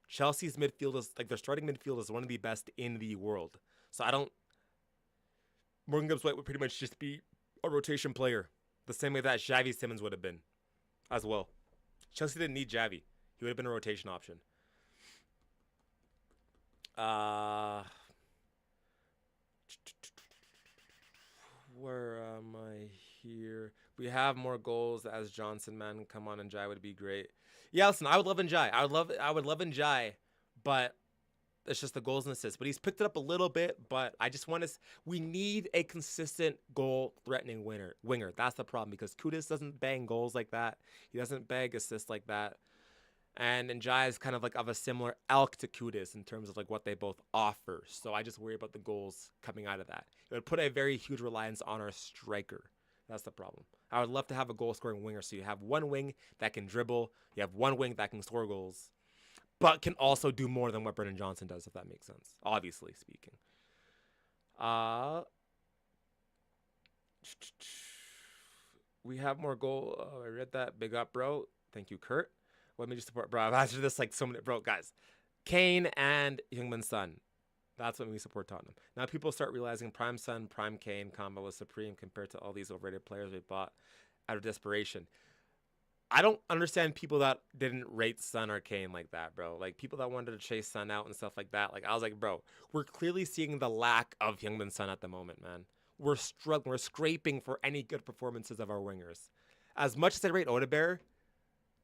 Chelsea's midfield is like their starting midfield is one of the best in the world. So I don't. Morgan Gibbs White would pretty much just be a rotation player, the same way that Xavi Simmons would have been, as well. Chelsea didn't need Xavi; he would have been a rotation option. Where am I here? We have more goals as Johnson, man. Come on, Njai would be great. Yeah, listen, I would love Njai. I would love Njai, but it's just the goals and assists. But he's picked it up a little bit. But I just want to. We need a consistent goal-threatening winger. That's the problem because Kudus doesn't bang goals like that. He doesn't bang assists like that. And Njai is kind of like of a similar ilk to Kudus in terms of like what they both offer. So I just worry about the goals coming out of that. It would put a very huge reliance on our striker. That's the problem. I would love to have a goal-scoring winger. So you have one wing that can dribble. You have one wing that can score goals, but can also do more than what Brennan Johnson does, if that makes sense. Obviously speaking. We have more goal. Oh, I read that. Big up, bro. Thank you, Kurt. Let me just support, bro. I've answered this like so many, bro, guys. Kane and Heung-min Son. That's when we support Tottenham. Now people start realizing Prime Son, Prime Kane combo was supreme compared to all these overrated players we bought out of desperation. I don't understand people that didn't rate Son or Kane like that, bro. Like people that wanted to chase Son out and stuff like that. Like I was like, bro, we're clearly seeing the lack of Heung-min Son at the moment, man. We're struggling. We're scraping for any good performances of our wingers. As much as I rate Odebear,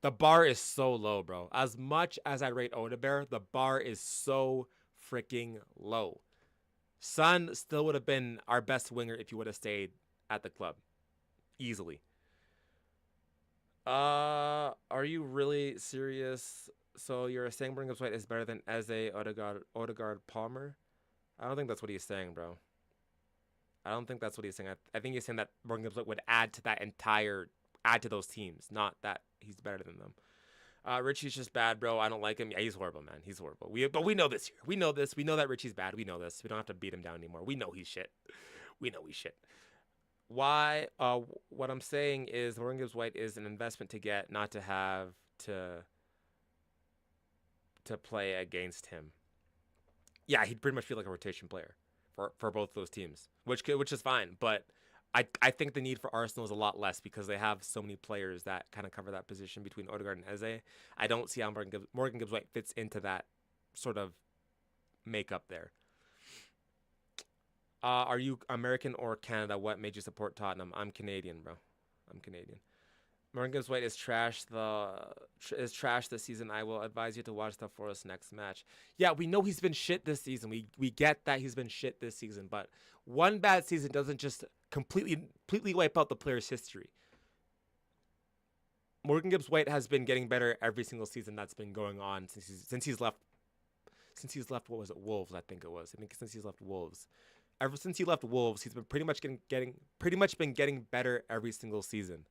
the bar is so low, bro. As much as I rate Odebear, the bar is so freaking low. Son still would have been our best winger if he would have stayed at the club. Easily. Are you really serious? So you're saying Morgan Gibbs White is better than Eze, Odegaard, Palmer? I don't think that's what he's saying, bro. I don't think that's what he's saying. I think he's saying that Morgan Gibbs White would add to those teams, not that he's better than them. Richie's just bad, bro. I don't like him. Yeah, he's horrible, man. He's horrible. But we know this here. We know this. We know that Richie's bad. We know this. We don't have to beat him down anymore. We know he's shit. We know he's shit. Why? What I'm saying is Morgan Gibbs White is an investment to get, not to have to play against him. Yeah, he'd pretty much feel like a rotation player for both those teams, which is fine. But I think the need for Arsenal is a lot less because they have so many players that kind of cover that position between Odegaard and Eze. I don't see how Morgan Gibbs White fits into that sort of makeup there. Are you American or Canada? What made you support Tottenham? I'm Canadian, bro. I'm Canadian. Morgan Gibbs White is trash. This season. I will advise you to watch the Forest next match. Yeah, we know he's been shit this season. We get that he's been shit this season, but one bad season doesn't just completely wipe out the player's history. Morgan Gibbs White has been getting better every single season that's been going on since he's left. What was it? Wolves, I think it was. I think since he's left Wolves. Ever since he left Wolves, he's been pretty much getting better every single season.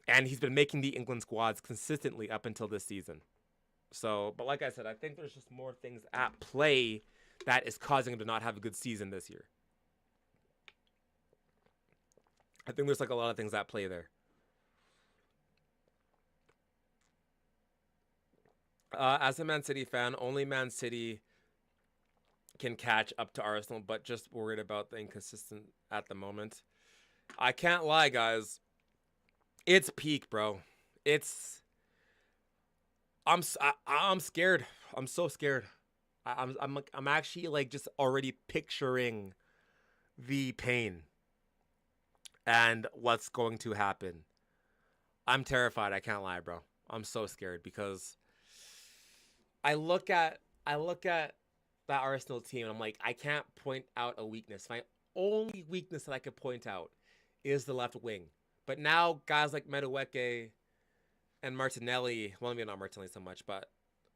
And he's been making the England squads consistently up until this season. So, but like I said, I think there's just more things at play that is causing him to not have a good season this year. I think there's like a lot of things at play there. As a Man City fan, only Man City can catch up to Arsenal, but just worried about the inconsistent at the moment. I can't lie, guys. It's peak, bro. I'm scared. I'm so scared. I'm actually like just already picturing the pain and what's going to happen. I'm terrified. I can't lie, bro. I'm so scared because I look at that Arsenal team and I'm like, I can't point out a weakness. My only weakness that I could point out is the left wing. But now guys like Madueke and Martinelli, well, maybe not Martinelli so much, but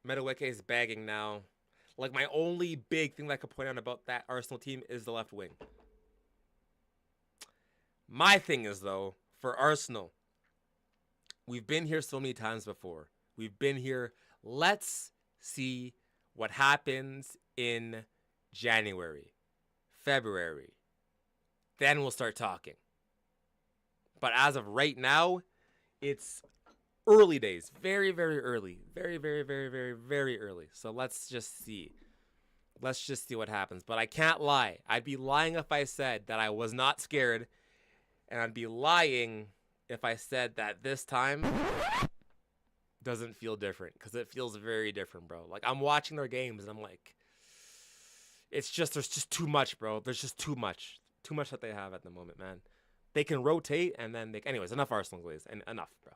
Madueke is bagging now. Like my only big thing that I could point out about that Arsenal team is the left wing. My thing is though, for Arsenal, we've been here so many times before. We've been here. Let's see what happens in January, February. Then we'll start talking. But as of right now, it's early days. Very, very early. Very, very, very, very, very early. So let's just see. Let's just see what happens. But I can't lie. I'd be lying if I said that I was not scared. And I'd be lying if I said that this time doesn't feel different. Because it feels very different, bro. Like, I'm watching their games and I'm like, there's just too much, bro. There's just too much. Too much that they have at the moment, man. They can rotate and then anyways, enough Arsenal glaze. And enough, bro.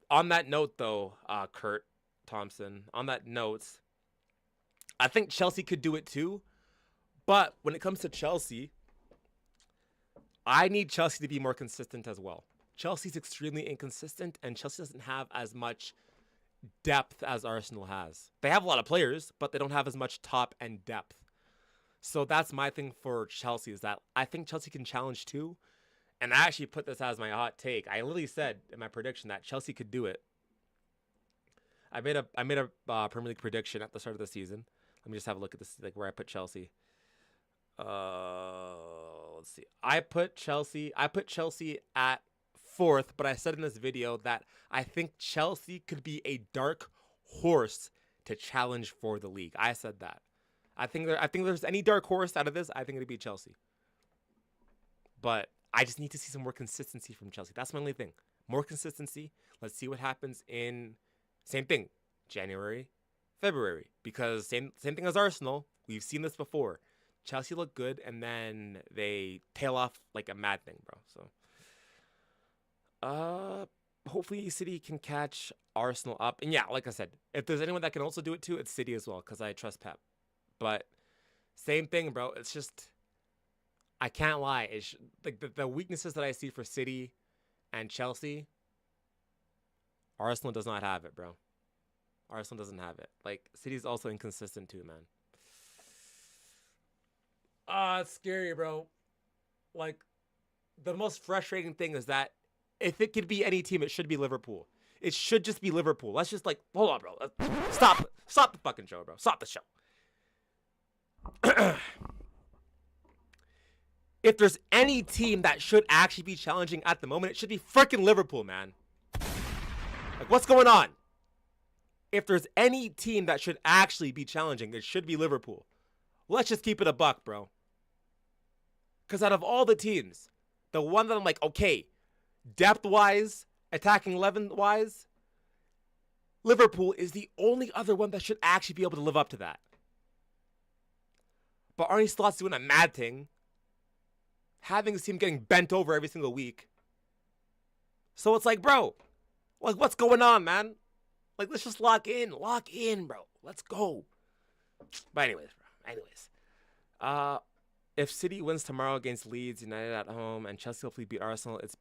On that note, though, Kurt Thompson, on that note, I think Chelsea could do it too. But when it comes to Chelsea, I need Chelsea to be more consistent as well. Chelsea's extremely inconsistent, and Chelsea doesn't have as much depth as Arsenal has. They have a lot of players, but they don't have as much top and depth. So that's my thing for Chelsea, is that I think Chelsea can challenge too. And I actually put this as my hot take. I literally said in my prediction that Chelsea could do it. I made a Premier League prediction at the start of the season. Let me just have a look at this, like where I put Chelsea. Let's see. I put Chelsea at 4th, but I said in this video that I think Chelsea could be a dark horse to challenge for the league. I said that. I think there's any dark horse out of this, I think it'd be Chelsea. But I just need to see some more consistency from Chelsea. That's my only thing. More consistency. Let's see what happens in same thing, January, February. Because same thing as Arsenal. We've seen this before. Chelsea look good, and then they tail off like a mad thing, bro. So, hopefully City can catch Arsenal up. And yeah, like I said, if there's anyone that can also do it too, it's City as well, because I trust Pep. But same thing, bro. It's just, I can't lie. It's like the weaknesses that I see for City and Chelsea, Arsenal does not have it, bro. Arsenal doesn't have it. Like, City's also inconsistent too, man. It's scary, bro. Like, the most frustrating thing is that if it could be any team, it should be Liverpool. It should just be Liverpool. Let's just, like, hold on, bro. Stop the fucking show, bro. Stop the show. If there's any team that should actually be challenging at the moment, it should be freaking Liverpool, man. Like, what's going on? If there's any team that should actually be challenging, it should be Liverpool. Let's just keep it a buck, bro. Because out of all the teams, the one that I'm like, okay, depth-wise, attacking 11-wise, Liverpool is the only other one that should actually be able to live up to that. But Arne Slot's doing a mad thing, having his team getting bent over every single week. So it's like, bro, like, what's going on, man? Like, let's just lock in, bro. Let's go. But anyways, if City wins tomorrow against Leeds United at home and Chelsea hopefully beat Arsenal, it's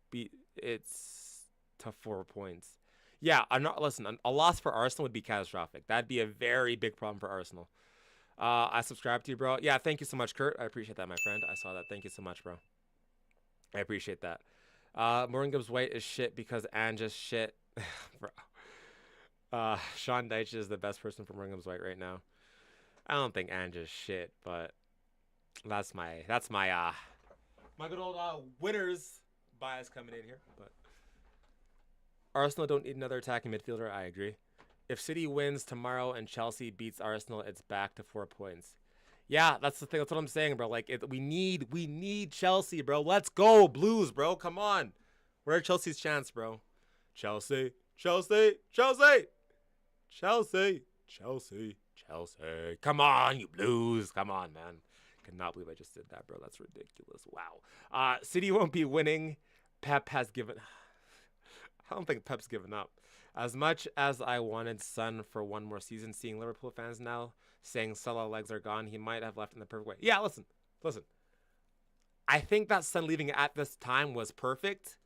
to 4 points. Yeah, a loss for Arsenal would be catastrophic. That'd be a very big problem for Arsenal. I subscribe to you, bro. Yeah, thank you so much, Kurt. I appreciate that, my friend. I saw that. Thank you so much, bro. I appreciate that. Morgan Gibbs White is shit because Ange is shit. Bro. Sean Dyche is the best person for Morgan Gibbs White right now. I don't think Ange is shit, but that's my good old winners bias coming in here. But Arsenal don't need another attacking midfielder. I agree. If City wins tomorrow and Chelsea beats Arsenal, it's back to 4 points. Yeah, that's the thing. That's what I'm saying, bro. Like, we need Chelsea, bro. Let's go, Blues, bro. Come on. Where's Chelsea's chance, bro? Chelsea. Come on, you Blues. Come on, man. Cannot believe I just did that, bro. That's ridiculous. Wow. City won't be winning. Pep has given... I don't think Pep's given up. As much as I wanted Son for one more season, seeing Liverpool fans now saying Salah legs are gone, he might have left in the perfect way. Yeah, listen. I think that Son leaving at this time was perfect.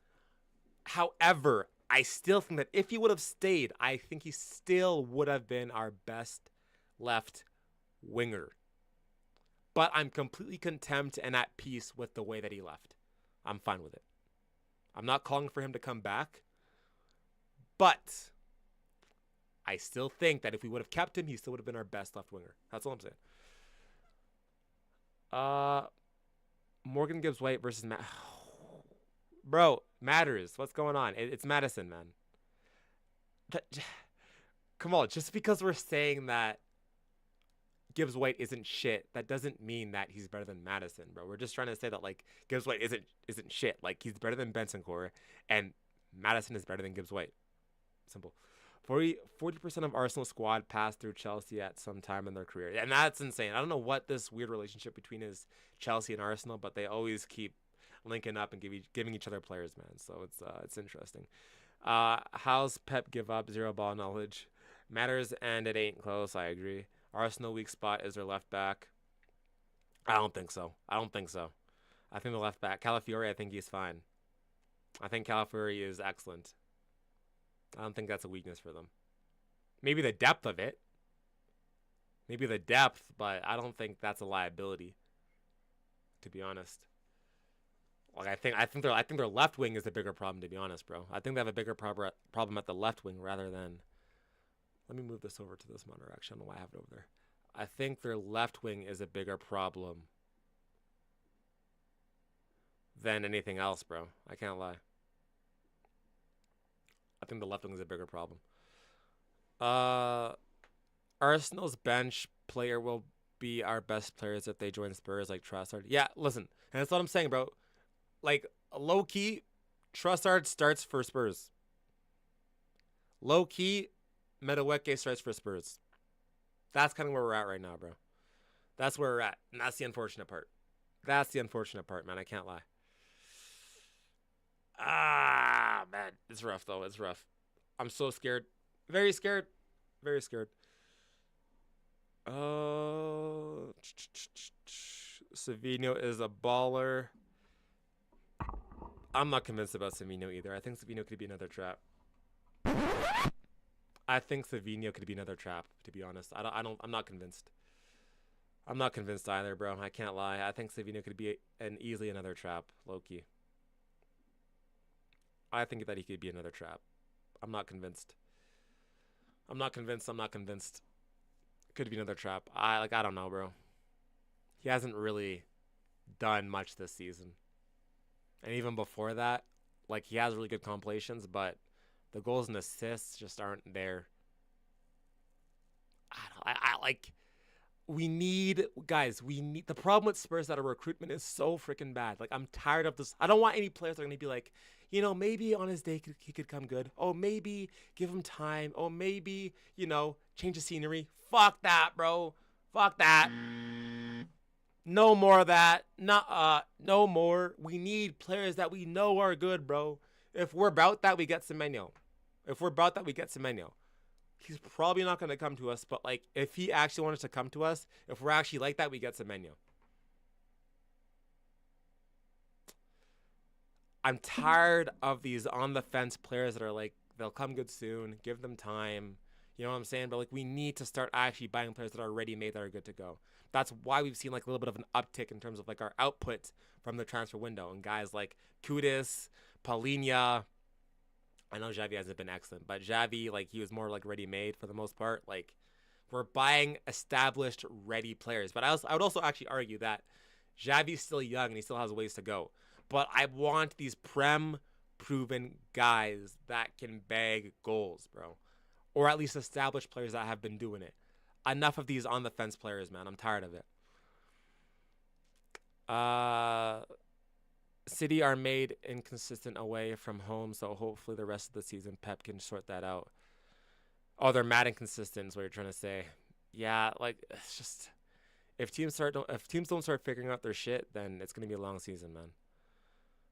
However, I still think that if he would have stayed, I think he still would have been our best left winger. But I'm completely content and at peace with the way that he left. I'm fine with it. I'm not calling for him to come back. But I still think that if we would have kept him, he still would have been our best left winger. That's all I'm saying. Morgan Gibbs White versus Matt. Bro, matters. What's going on? It's Madison, man. That, come on, just because we're saying that Gibbs White isn't shit, that doesn't mean that he's better than Madison, bro. We're just trying to say that like Gibbs White isn't shit. Like he's better than Benson Core, and Madison is better than Gibbs White. Simple. 40% of Arsenal squad passed through Chelsea at some time in their career. And that's insane. I don't know what this weird relationship between is Chelsea and Arsenal, but they always keep linking up and giving each other players, man. So it's interesting. How's Pep give up? Zero ball knowledge. Matters and it ain't close, I agree. Arsenal weak spot is their left back. I don't think so. I think the left back, Calafiori, I think he's fine. I think Calafiori is excellent. I don't think that's a weakness for them. Maybe the depth of it. But I don't think that's a liability, to be honest. Like I think their left wing is the bigger problem, to be honest, bro. I think they have a bigger problem at the left wing rather than. Let me move this over to this monitor. Actually, I don't know why I have it over there. I think their left wing is a bigger problem than anything else, bro. I can't lie. I think the left wing is a bigger problem. Arsenal's bench player will be our best players if they join Spurs, like Trossard. Yeah, listen, and that's what I'm saying, bro. Like low key, Trossard starts for Spurs. Low key, Madueke starts for Spurs. That's kind of where we're at right now, bro. That's where we're at, and that's the unfortunate part. Man. I can't lie. Man, it's rough though. It's rough. I'm so scared. Very scared. Savino is a baller. I'm not convinced about Savino either. I think Savino could be another trap. To be honest. I'm not convinced. I'm not convinced either, bro. I can't lie. I think Savino could be easily another trap, low-key. I think that he could be another trap. I'm not convinced. Could be another trap. I don't know, bro. He hasn't really done much this season. And even before that, like he has really good compilations, but the goals and assists just aren't there. We need the problem with Spurs that our recruitment is so freaking bad. Like I'm tired of this. I don't want any players that are gonna be like, maybe on his day he could come good. Oh, maybe give him time. Oh, maybe change the scenery. Fuck that, bro. Fuck that. No more of that. No more. We need players that we know are good, bro. If we're about that, we get Semenyo. He's probably not going to come to us, but like if he actually wanted to come to us, if we're actually like that, we get Semenyo. I'm tired of these on the fence players that are like they'll come good soon, give them time. You know what I'm saying? But like we need to start actually buying players that are ready made that are good to go. That's why we've seen like a little bit of an uptick in terms of like our output from the transfer window and guys like Kudus, Paulinho. I know Xavi hasn't been excellent, but Xavi, like he was more like ready-made for the most part. Like we're buying established, ready players. But I would also actually argue that Xavi's still young and he still has ways to go. But I want these proven guys that can bag goals, bro, or at least established players that have been doing it. Enough of these on-the-fence players, man. I'm tired of it. City are made inconsistent away from home, so hopefully the rest of the season Pep can sort that out. Oh, they're mad inconsistent is what you're trying to say. Yeah, like it's just if teams don't start figuring out their shit, then it's gonna be a long season, man.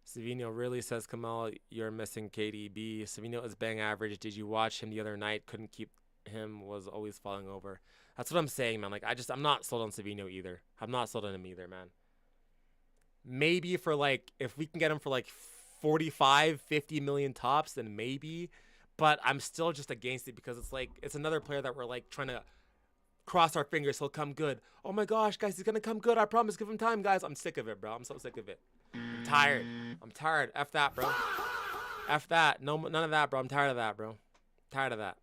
Savino really says, Kamal, you're missing KDB. Savino is bang average. Did you watch him the other night? Couldn't keep him, was always falling over. That's what I'm saying, man. Like I'm not sold on Savino either. I'm not sold on him either, man. Maybe for like if we can get him for like 45, 50 million tops, then maybe. But I'm still just against it because it's like it's another player that we're like trying to cross our fingers he'll come good. Oh my gosh, guys, he's gonna come good. I promise. Give him time, guys. I'm sick of it, bro. I'm so sick of it. I'm tired. F that, bro. F that. No, none of that, bro. I'm tired of that, bro. Tired of that.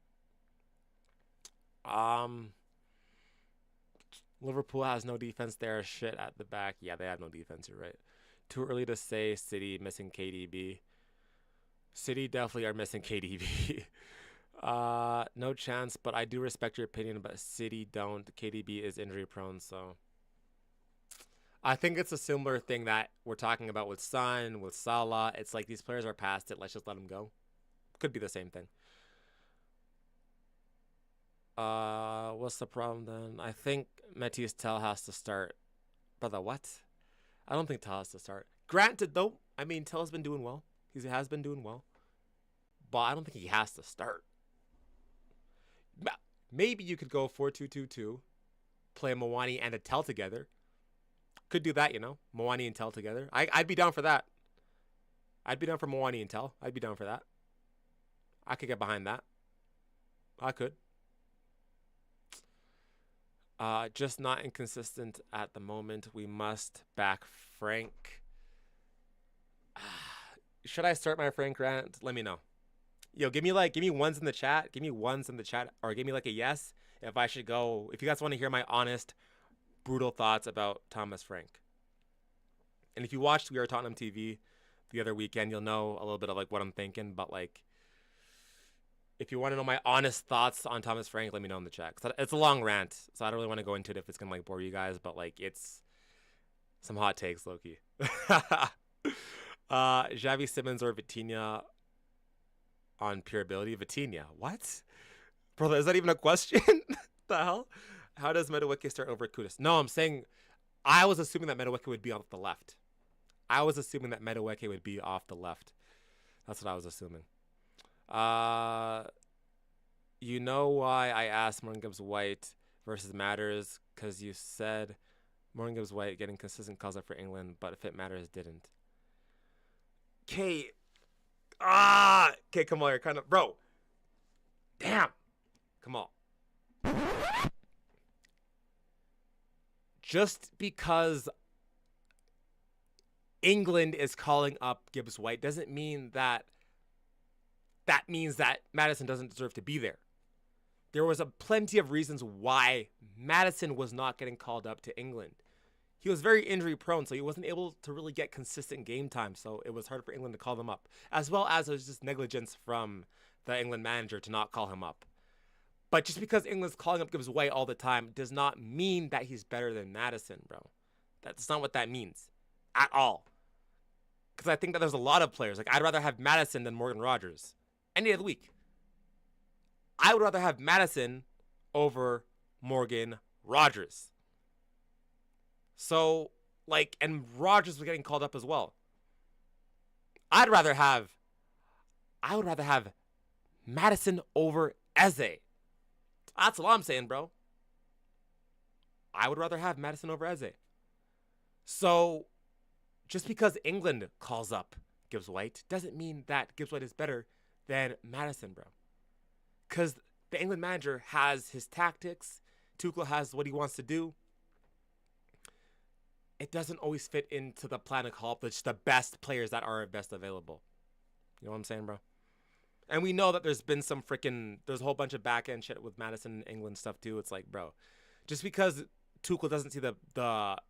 Liverpool has no defense there. Shit at the back. Yeah, they have no defense. You're right. Too early to say City missing KDB. City definitely are missing KDB. No chance, but I do respect your opinion, but City don't. KDB is injury prone, so I think it's a similar thing that we're talking about with Son, with Salah. It's like these players are past it. Let's just let them go. Could be the same thing. What's the problem then? I think Matisse Tell has to start. Brother, what? I don't think Tell has to start. Granted, though, I mean, Tell's been doing well. He has been doing well. But I don't think he has to start. Maybe you could go 4-2-2-2, play Mawani and a Tell together. Could do that, you know, Mawani and Tell together. I'd be down for that. I'd be down for Mawani and Tell. I'd be down for that. I could get behind that. I could. Just not inconsistent at the moment. We must back Frank. Should I start my Frank rant? Let me know. Yo, give me ones in the chat. Give me ones in the chat, or give me like a yes if I should go. If you guys want to hear my honest, brutal thoughts about Thomas Frank. And if you watched We Are Tottenham TV the other weekend, you'll know a little bit of like what I'm thinking. But like, if you want to know my honest thoughts on Thomas Frank, let me know in the chat. It's a long rant, so I don't really want to go into it if it's gonna like bore you guys. But like, it's some hot takes, Loki. Xavi Simmons or Vitinha on pure ability. Vitinha, what? Brother, is that even a question? The hell? How does Madueke start over Kudus? No, I'm saying I was assuming that Madueke would be off the left. That's what I was assuming. You know why I asked Morgan Gibbs White versus Matters? Because you said Morgan Gibbs White getting consistent calls up for England, but if it matters, didn't. Okay, come on, you're kind of, bro. Damn, come on. Just because England is calling up Gibbs White doesn't mean that means that Maddison doesn't deserve to be there. There was plenty of reasons why Maddison was not getting called up to England. He was very injury prone, so he wasn't able to really get consistent game time, so it was hard for England to call them up, as well as it was just negligence from the England manager to not call him up. But just because England's calling up Gibbs White all the time does not mean that he's better than Maddison, bro. That's not what that means at all. Because I think that there's a lot of players. Like, I'd rather have Maddison than Morgan Rogers any day of the week. I would rather have Maddison over Morgan Rogers. So, like, and Rogers was getting called up as well. I would rather have Maddison over Eze. That's all I'm saying, bro. I would rather have Maddison over Eze. So, just because England calls up Gibbs White doesn't mean that Gibbs White is better than Maddison, bro. Because the England manager has his tactics. Tuchel has what he wants to do. It doesn't always fit into the plan to call up the best players that are best available. You know what I'm saying, bro? And we know that there's a whole bunch of back end shit with Maddison England stuff too. It's like, bro, just because Tuchel doesn't see the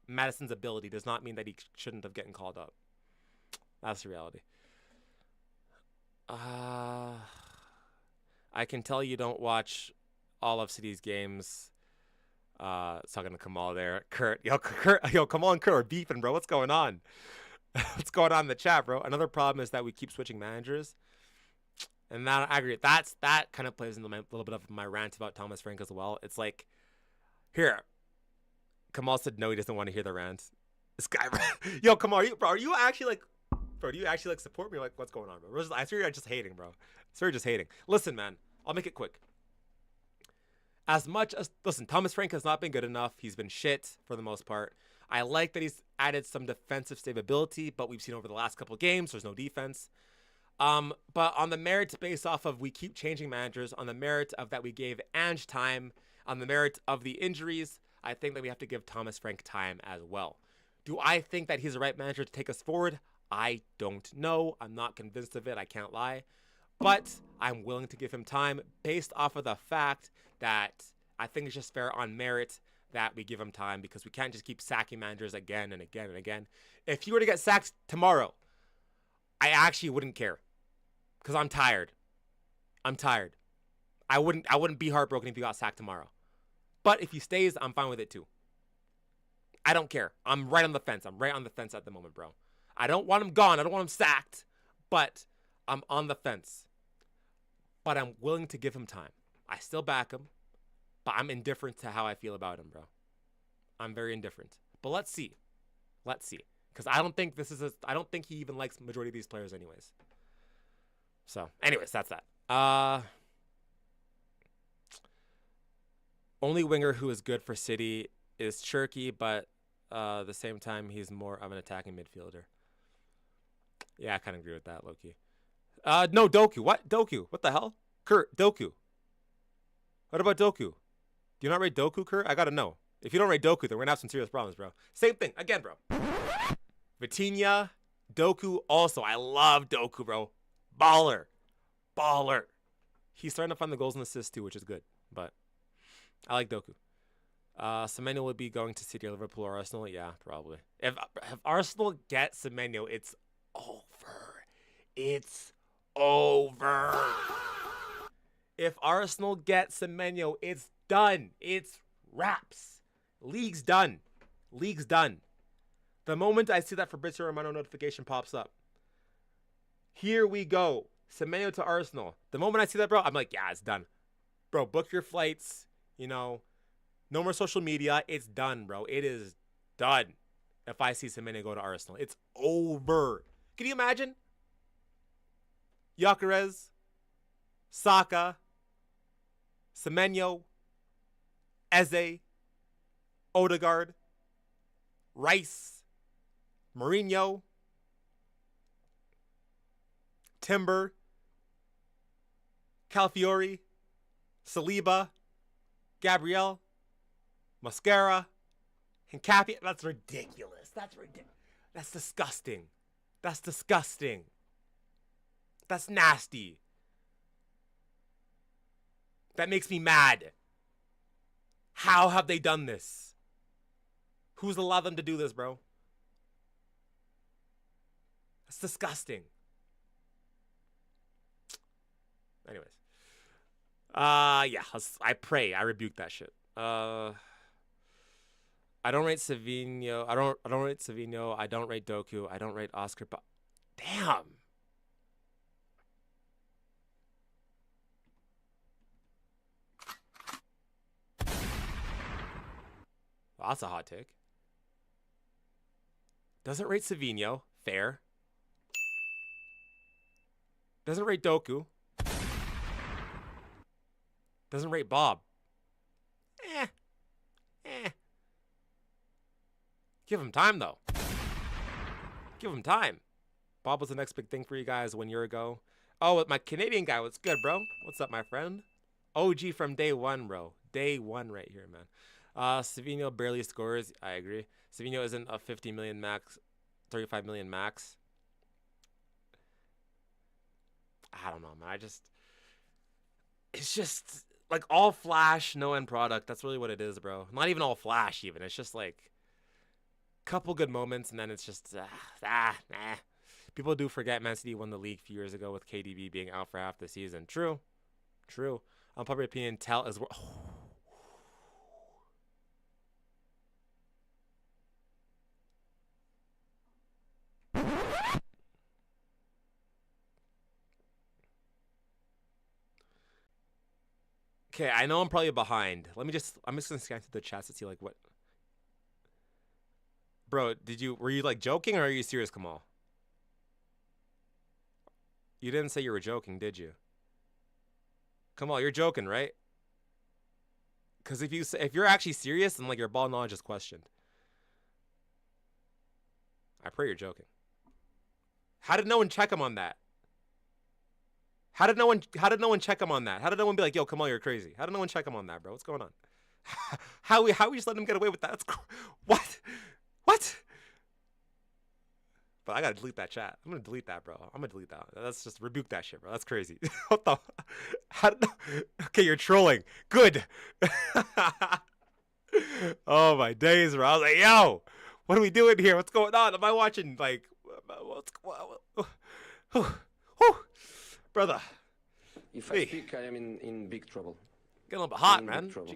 Maddison's ability does not mean that he shouldn't have gotten called up. That's the reality. I can tell you don't watch all of City's games. Talking to Kamal there. Kurt, yo, Kamal and Kurt are beefing, bro. What's going on? What's going on in the chat, bro? Another problem is that we keep switching managers. And that, I agree. That kind of plays into a little bit of my rant about Thomas Frank as well. It's like, here, Kamal said no, he doesn't want to hear the rant. This guy, yo, Kamal, are you actually support me? Like, what's going on, bro? I swear you're just hating, bro. I swear you're just hating. Listen, man, I'll make it quick. Listen, Thomas Frank has not been good enough. He's been shit for the most part. I like that he's added some defensive stability, but we've seen over the last couple of games, there's no defense. But on the merit based off of we keep changing managers, on the merit of that we gave Ange time, on the merit of the injuries, I think that we have to give Thomas Frank time as well. Do I think that he's the right manager to take us forward? I don't know. I'm not convinced of it. I can't lie. But I'm willing to give him time based off of the fact that I think it's just fair on merit that we give him time because we can't just keep sacking managers again and again and again. If he were to get sacked tomorrow, I actually wouldn't care because I'm tired. I'm tired. I wouldn't be heartbroken if he got sacked tomorrow. But if he stays, I'm fine with it too. I don't care. I'm right on the fence. I'm right on the fence at the moment, bro. I don't want him gone. I don't want him sacked. But I'm on the fence. But I'm willing to give him time. I still back him. But I'm indifferent to how I feel about him, bro. I'm very indifferent. But let's see. Let's see. Because I don't think I don't think he even likes the majority of these players anyways. So, anyways, that's that. Only winger who is good for City is Cherky, but at the same time, he's more of an attacking midfielder. Yeah, I kind of agree with that, Loki. No, Doku. What? Doku. What the hell? Kurt, Doku. What about Doku? Do you not rate Doku, Kurt? I gotta know. If you don't rate Doku, then we're gonna have some serious problems, bro. Same thing. Again, bro. Vitinha, Doku also. I love Doku, bro. Baller. Baller. He's starting to find the goals and assists too, which is good. But I like Doku. Semenyo will be going to City or Liverpool or Arsenal. Yeah, probably. If Arsenal get Semenyo, it's over. It's over. If Arsenal get Semenyo, it's done. It's wraps. League's done. League's done. The moment I see that Fabrizio Romano notification pops up, here we go. Semenyo to Arsenal. The moment I see that, bro, I'm like, yeah, it's done. Bro, book your flights. You know, no more social media. It's done, bro. It is done. If I see Semenyo go to Arsenal, it's over. Can you imagine? Gyökeres, Saka, Semenyo, Eze, Odegaard, Rice, Mourinho, Timber, Calafiori, Saliba, Gabriel, Mascara, Hincapié. That's ridiculous. That's ridiculous. That's disgusting. That's disgusting. That's nasty. That makes me mad. How have they done this? Who's allowed them to do this, bro? That's disgusting. Anyways. Yeah, I pray. I rebuke that shit. I don't rate Savinho. I don't rate Savinho. I don't rate Doku. I don't rate Oscar. Damn. Well, that's a hot take. Doesn't rate Savinho. Fair. Doesn't rate Doku. Doesn't rate Bob. Give him time, though. Give him time. Bob was the next big thing for you guys 1 year ago. Oh, my Canadian guy. What's good, bro? What's up, my friend? OG from day one, bro. Day one right here, man. Savinho barely scores. I agree. Savinho isn't a 50 million max, 35 million max. I don't know, man. It's just like all flash, no end product. That's really what it is, bro. Not even all flash, even. It's just like couple good moments, and then it's just nah. People do forget Man City won the league a few years ago with KDB being out for half the season. True. Unpopular opinion, Tell as well. Okay, I know I'm probably behind. I'm just gonna scan through the chats to see like what. Bro, were you like joking or are you serious, Kamal? You didn't say you were joking, did you? Kamal, you're joking, right? Because if you're actually serious, then like your ball knowledge is questioned. I pray you're joking. How did no one check him on that? How did no one check him on that? How did no one be like, yo, Kamal, you're crazy? How did no one check him on that, bro? What's going on? How we just let him get away with that? What? But I gotta delete that chat. I'm gonna delete that, bro. I'm gonna delete that. Let's just rebuke that shit, bro. That's crazy. What the? Okay, you're trolling. Good. Oh my days, bro. I was like, yo, what are we doing here? What's going on? Am I watching like brother? If I Hey, speak, I am in big trouble. getting a little bit hot, In big man. trouble.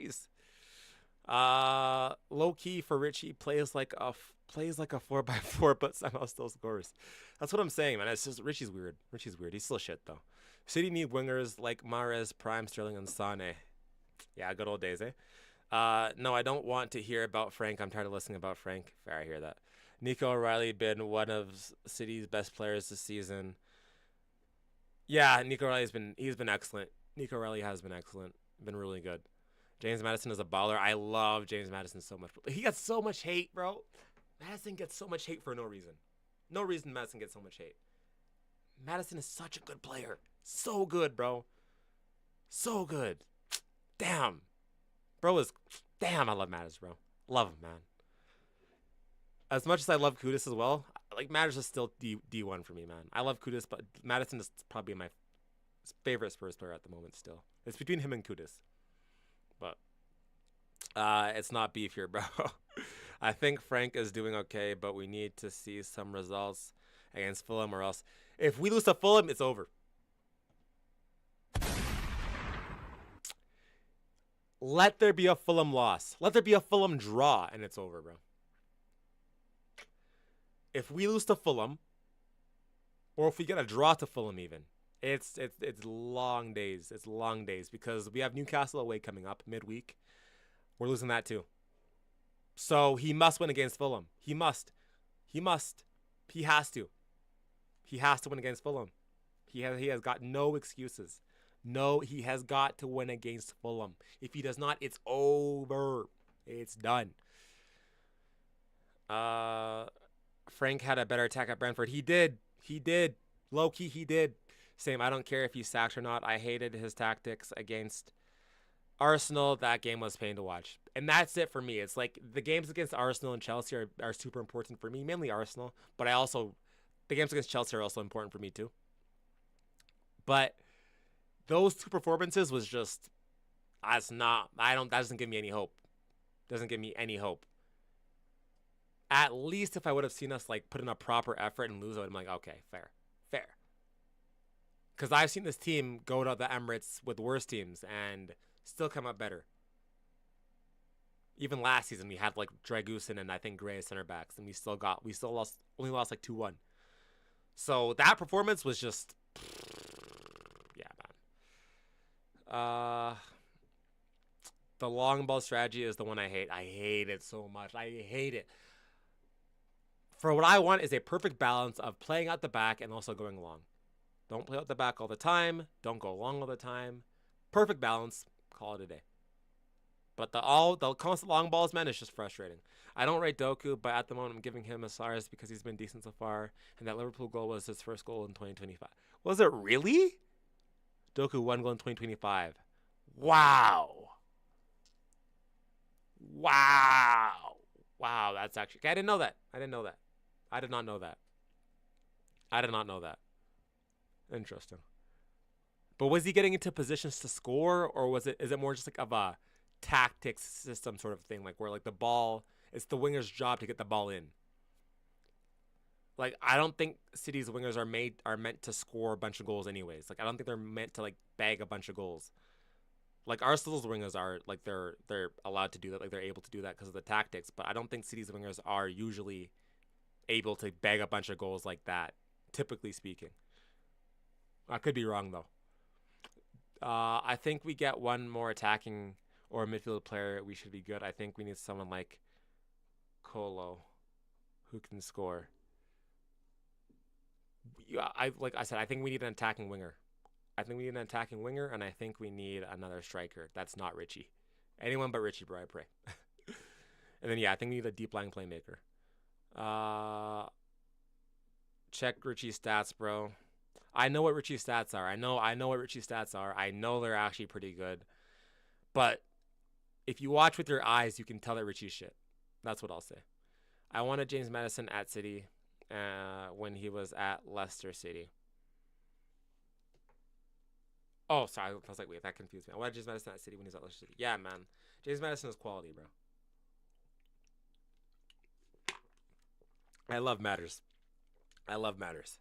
Jeez. Low key for Richie plays like a 4x4, but somehow still scores. That's what I'm saying, man. It's just Richie's weird. Richie's weird. He's still shit though. City need wingers like Mahrez, Prime, Sterling, and Sane. Yeah, good old days, eh? No, I don't want to hear about Frank. I'm tired of listening about Frank. Fair, I hear that. Nico O'Reilly been one of City's best players this season. Yeah, Nico O'Reilly's been excellent. Nico O'Reilly has been excellent. Been really good. James Madison is a baller. I love James Madison so much. He gets so much hate, bro. Madison gets so much hate for no reason. No reason Madison gets so much hate. Madison is such a good player. So good, bro. So good. Damn. Bro is... Damn, I love Madison, bro. Love him, man. As much as I love Kudus as well, like Madison is still D1 for me, man. I love Kudus, but Madison is probably my favorite Spurs player at the moment still. It's between him and Kudus. But it's not beef here, bro. I think Frank is doing okay, but we need to see some results against Fulham or else. If we lose to Fulham, it's over. Let there be a Fulham loss. Let there be a Fulham draw, and it's over, bro. If we lose to Fulham, or if we get a draw to Fulham even, it's long days. It's long days because we have Newcastle away coming up midweek. We're losing that too. So he must win against Fulham. He must. He must. He has to. He has to win against Fulham. He has got no excuses. No, he has got to win against Fulham. If he does not, it's over. It's done. Frank had a better attack at Brentford. He did. He did. Low key, he did. Same. I don't care if he's sacked or not. I hated his tactics against Arsenal. That game was pain to watch. And that's it for me. It's like the games against Arsenal and Chelsea are super important for me. Mainly Arsenal. But the games against Chelsea are also important for me too. But those two performances was just, that doesn't give me any hope. Doesn't give me any hope. At least if I would have seen us like put in a proper effort and lose, I would have been like, okay, fair. Because I've seen this team go to the Emirates with worse teams and still come up better. Even last season, we had like Dragusin and I think Gray as center backs, and we still only lost like 2-1. So that performance was just, yeah, man. The long ball strategy is the one I hate. I hate it so much. I hate it. For what I want is a perfect balance of playing out the back and also going long. Don't play out the back all the time. Don't go long all the time. Perfect balance. Call it a day. But the constant long balls, man, is just frustrating. I don't rate Doku, but at the moment I'm giving him a stars because he's been decent so far. And that Liverpool goal was his first goal in 2025. Was it really? Doku 1 goal in 2025. Wow. Wow, that's actually... I didn't know that. I did not know that. Interesting. But was he getting into positions to score, or is it more just like of a tactics system sort of thing, like where like the ball, it's the winger's job to get the ball in? Like I don't think City's wingers are meant to score a bunch of goals anyways. Like I don't think they're meant to like bag a bunch of goals. Like Arsenal's wingers are like they're allowed to do that, like they're able to do that because of the tactics. But I don't think City's wingers are usually able to bag a bunch of goals like that, typically speaking. I could be wrong though. I think we get one more attacking or midfield player. We should be good. I think we need someone like Kolo, who can score. Like I said, I think we need an attacking winger. And I think we need another striker. That's not Richie. Anyone but Richie, bro, I pray. And then, yeah, I think we need a deep line playmaker. Check Richie's stats, bro. I know what Richie's stats are. I know what Richie's stats are. I know they're actually pretty good. But if you watch with your eyes, you can tell that Richie's shit. That's what I'll say. I wanted James Madison at City when he was at Leicester City. Oh, sorry. I was like, wait, that confused me. I wanted James Madison at City when he was at Leicester City. Yeah, man. James Madison is quality, bro. I love Matters. I love Matters.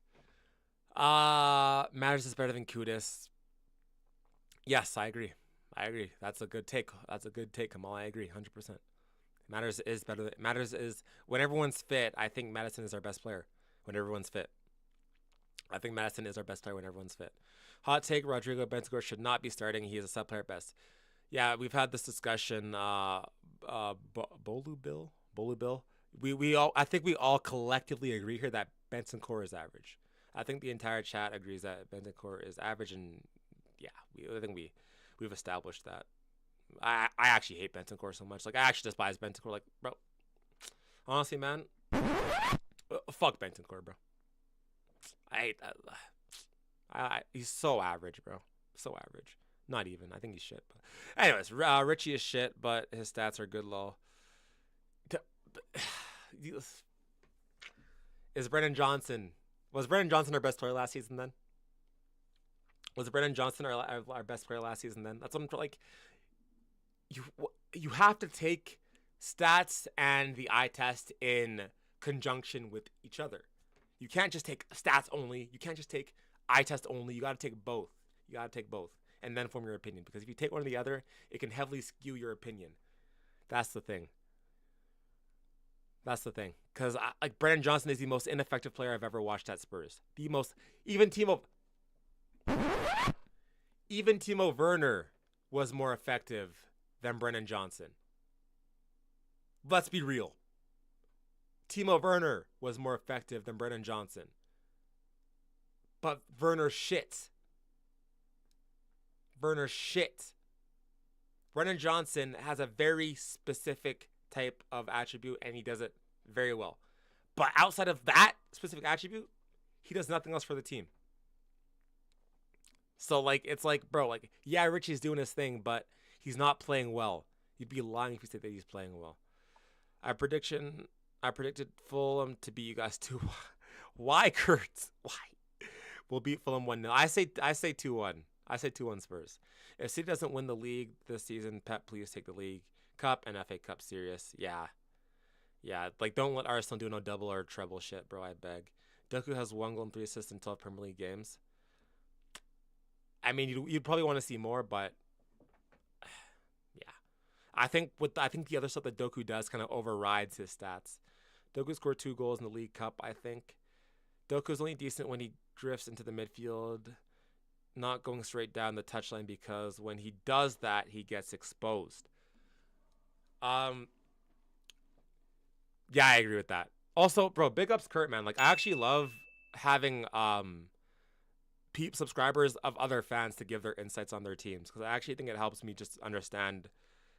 Matters is better than Kudus. Yes, I agree. I agree. That's a good take. That's a good take, Kamal. I agree, 100%. Matters is better. Matters is when everyone's fit. I think Madison is our best player when everyone's fit. I think Madison is our best player when everyone's fit. Hot take: Rodrigo Bentancur should not be starting. He is a sub player at best. Yeah, we've had this discussion. Bolu Bill. We all. I think we all collectively agree here that Bentancur is average. I think the entire chat agrees that Bentancur is average, and yeah, I think we've established that. I actually hate Bentancur so much. Like I actually despise Bentancur. Like bro, honestly, man, fuck Bentancur, bro. I hate that. He's so average, bro. So average. Not even. I think he's shit. But anyways, Richie is shit, but his stats are good. Lol. Is Brennan Johnson? Was Brennan Johnson our best player last season? Then was Brennan Johnson our best player last season? Then that's what I'm like. You have to take stats and the eye test in conjunction with each other. You can't just take stats only. You can't just take eye test only. You got to take both. You got to take both and then form your opinion. Because if you take one or the other, it can heavily skew your opinion. That's the thing. That's the thing. Because like Brennan Johnson is the most ineffective player I've ever watched at Spurs. The most even Timo Werner was more effective than Brennan Johnson. Let's be real. Timo Werner was more effective than Brennan Johnson. But Werner shit. Werner shit. Brennan Johnson has a very specific type of attribute and he does it very well. But outside of that specific attribute, he does nothing else for the team. So like it's like, bro, like yeah, Richie's doing his thing, but he's not playing well. You'd be lying if you said that he's playing well. I predicted Fulham to beat you guys 2. Why, Kurt? Why? We'll beat Fulham 1-0. I say 2-1. I say 2-1 Spurs. If City doesn't win the league this season, Pep, please take the League Cup and FA Cup serious. Yeah. Yeah, like don't let Arsenal do no double or treble shit, bro, I beg. Doku has 1 goal and 3 assists in 12 Premier League games. I mean, you'd probably want to see more, but yeah. I think the other stuff that Doku does kind of overrides his stats. Doku scored 2 goals in the League Cup, I think. Doku's only decent when he drifts into the midfield, not going straight down the touchline because when he does that, he gets exposed. Yeah, I agree with that. Also, bro, big ups Kurt, man. Like I actually love having subscribers of other fans to give their insights on their teams because I actually think it helps me just understand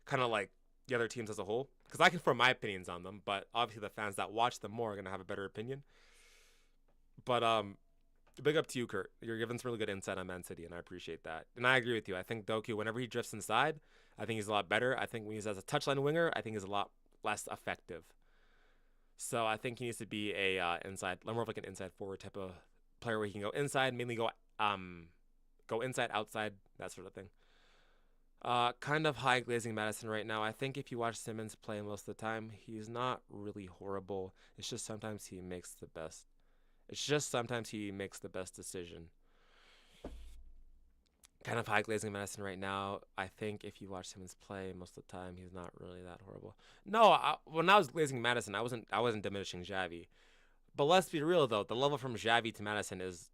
kind of like the other teams as a whole because I can form my opinions on them, but obviously the fans that watch them more are gonna have a better opinion. But big up to you, Kurt. You're giving some really good insight on Man City, and I appreciate that. And I agree with you. I think Doku, whenever he drifts inside, I think he's a lot better. I think when he's as a touchline winger, I think he's a lot less effective. So I think he needs to be a more of like an inside forward type of player where he can go inside, mainly go inside, outside, that sort of thing. Kind of high glazing Madison right now. I think if you watch Simmons play most of the time, he's not really horrible. It's just sometimes he makes the best decision. Kind of high glazing Madison right now. I think if you watch Simmons play most of the time, he's not really that horrible. No, when I was glazing Madison, I wasn't diminishing Xavi. But let's be real though, the level from Xavi to Madison is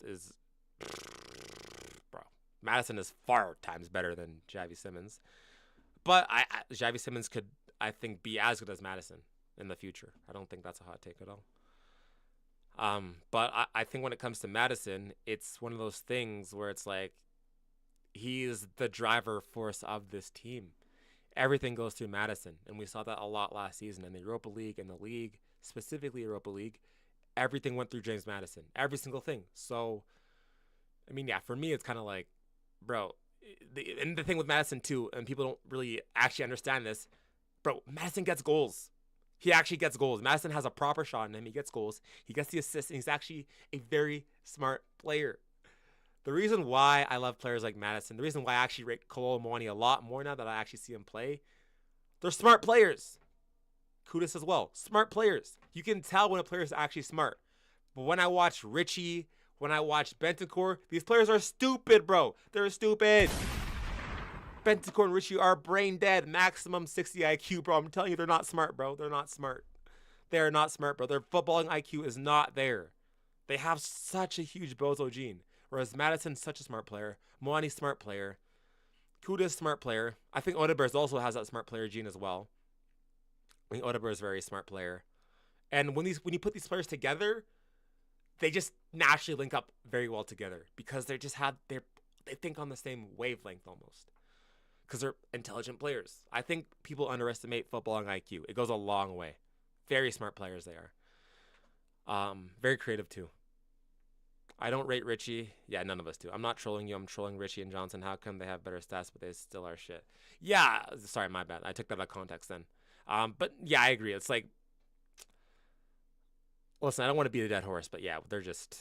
bro. Madison is far times better than Xavi Simmons. But Xavi Simmons could, I think, be as good as Madison in the future. I don't think that's a hot take at all. But I think when it comes to Madison, it's one of those things where it's like he's the driver force of this team. Everything goes through Madison, and we saw that a lot last season in the Europa League and the league, specifically Europa League. Everything went through James Madison, every single thing. So, I mean, yeah, for me, it's kind of like, bro, and the thing with Madison too, and people don't really actually understand this, bro, Madison gets goals. He actually gets goals. Madison has a proper shot in him. He gets goals. He gets the assists, and he's actually a very smart player. The reason why I love players like Madison, the reason why I actually rate Kolo Muani a lot more now that I actually see him play, they're smart players. Kudus as well. Smart players. You can tell when a player is actually smart. But when I watch Richie, when I watch Bentancur, these players are stupid, bro. They're stupid. Bentancur and Richie are brain dead, maximum 60 IQ, bro. I'm telling you, they're not smart, bro. They're not smart. They're not smart, bro. Their footballing IQ is not there. They have such a huge bozo gene. Whereas Madison's such a smart player. Moani's smart player. Kuda's smart player. I think Odebears also has that smart player gene as well. I think Odebears is a very smart player. And when you put these players together, they just naturally link up very well together because they think on the same wavelength almost. Because they're intelligent players. I think people underestimate footballing IQ. It goes a long way. Very smart players they are. Very creative too. I don't rate Richie. Yeah, none of us do. I'm not trolling you. I'm trolling Richie and Johnson. How come they have better stats, but they still are shit? Yeah, sorry, my bad. I took that out of context then. But yeah, I agree. It's like, listen, I don't want to beat a dead horse, but yeah, they're just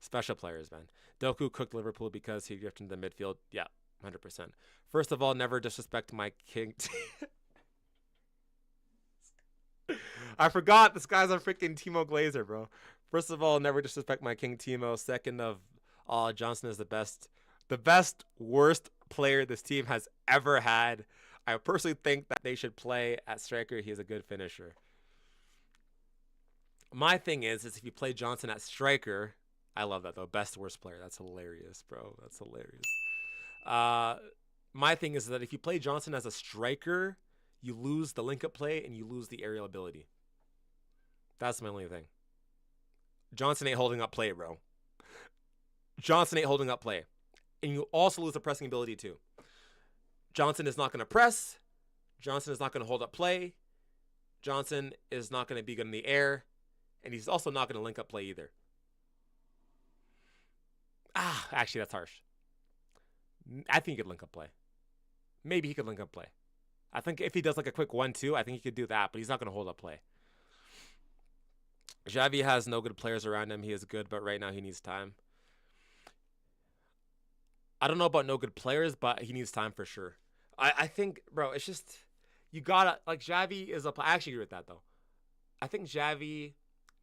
special players, man. Doku cooked Liverpool because he drifted into the midfield. Yeah, 100%. First of all, never disrespect my king. I forgot this guy's a freaking Timo Glazer, bro. First of all, never disrespect my king Timo. Second of all, Johnson is the best worst player this team has ever had. I personally think that they should play at striker. He is a good finisher. My thing is if you play Johnson at striker, I love that though. Best worst player. That's hilarious, bro. That's hilarious. My thing is that if you play Johnson as a striker, you lose the link-up play and you lose the aerial ability. That's my only thing. Johnson ain't holding up play, bro. Johnson ain't holding up play. And you also lose the pressing ability too. Johnson is not going to press. Johnson is not going to hold up play. Johnson is not going to be good in the air. And he's also not going to link up play either. Actually, that's harsh. I think he could link up play. Maybe he could link up play. I think if he does like a quick 1-2, I think he could do that, but he's not going to hold up play. Xavi has no good players around him. He is good, but right now he needs time. I don't know about no good players, but he needs time for sure. I think, bro, it's just, you gotta, like, Xavi is I actually agree with that, though. I think Xavi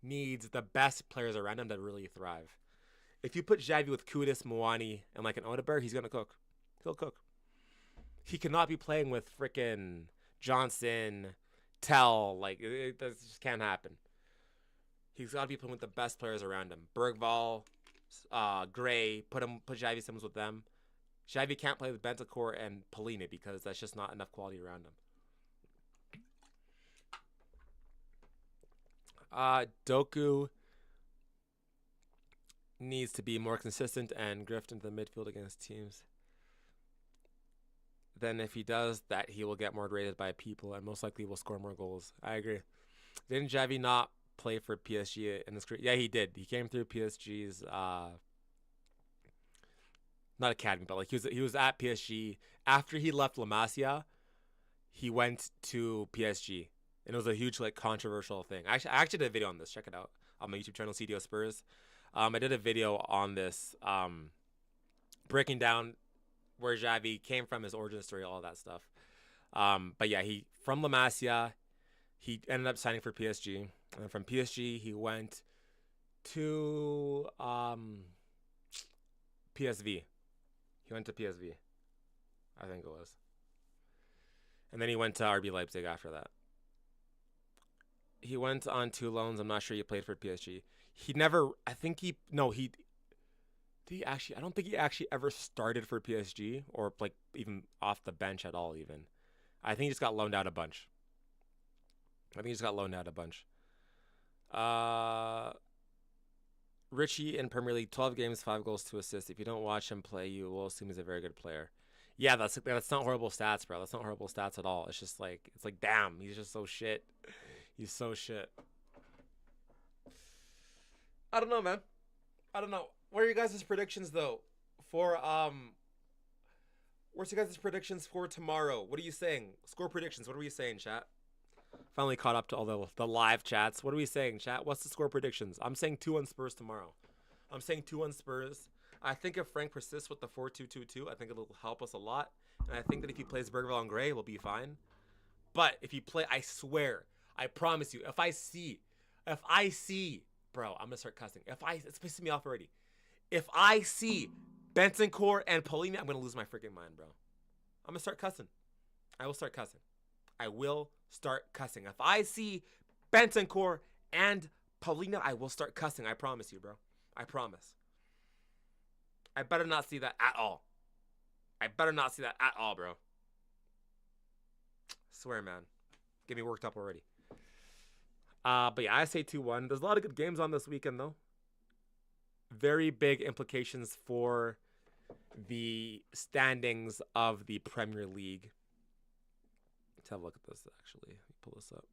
needs the best players around him to really thrive. If you put Xavi with Kudus, Moani, and like an Odeberg, he's going to cook. He'll cook. He cannot be playing with freaking Johnson, Tell. Like, that just can't happen. He's got to be playing with the best players around him. Bergvall, Gray, put Xavi Simmons with them. Xavi can't play with Bentancur and Polina because that's just not enough quality around him. Doku needs to be more consistent and drift into the midfield against teams. Then if he does that, he will get more rated by people and most likely will score more goals. I agree. Didn't Xavi not play for PSG in his career? Yeah, he did. He came through PSG's not academy, but like he was at PSG after he left La Masia. He went to PSG, and it was a huge like controversial thing. I actually did a video on this. Check it out on my YouTube channel, CDO Spurs. I did a video on this, breaking down where Xavi came from, his origin story, all that stuff. But yeah, he from La Masia, he ended up signing for PSG, and from PSG he went to PSV. He went to PSV, I think it was, and then he went to RB Leipzig after that. He went on 2 loans. I'm not sure he played for PSG. He never. I think he. No, he. Did he actually? I don't think he actually ever started for PSG or like even off the bench at all. Even, I think he just got loaned out a bunch. Richie in Premier League, 12 games, 5 goals, 2 assists. If you don't watch him play, you will assume he's a very good player. Yeah, that's not horrible stats, bro. That's not horrible stats at all. It's just like damn, he's just so shit. He's so shit. I don't know, man. I don't know. What are your guys' predictions though for what's your guys' predictions for tomorrow? What are you saying? Score predictions. What are we saying, chat? Finally caught up to all the live chats. What are we saying, chat? What's the score predictions? I'm saying 2-1 Spurs tomorrow. I'm saying 2-1 Spurs. I think if Frank persists with the 4-2-2-2, I think it'll help us a lot. And I think that if he plays Bergvall and Gray, we'll be fine. But if he play, I swear, I promise you. If I see, bro, I'm gonna start cussing. It's pissing me off already. If I see Bentancur and Polina, I'm gonna lose my freaking mind, bro. I'm gonna start cussing. I will start cussing. I will start cussing. If I see Bentancur and Polina, I will start cussing. I promise you, bro. I promise. I better not see that at all. I better not see that at all, bro. I swear, man. Get me worked up already. But yeah, I say 2-1. There's a lot of good games on this weekend, though. Very big implications for the standings of the Premier League. Let's have a look at this, actually. Let me pull this up.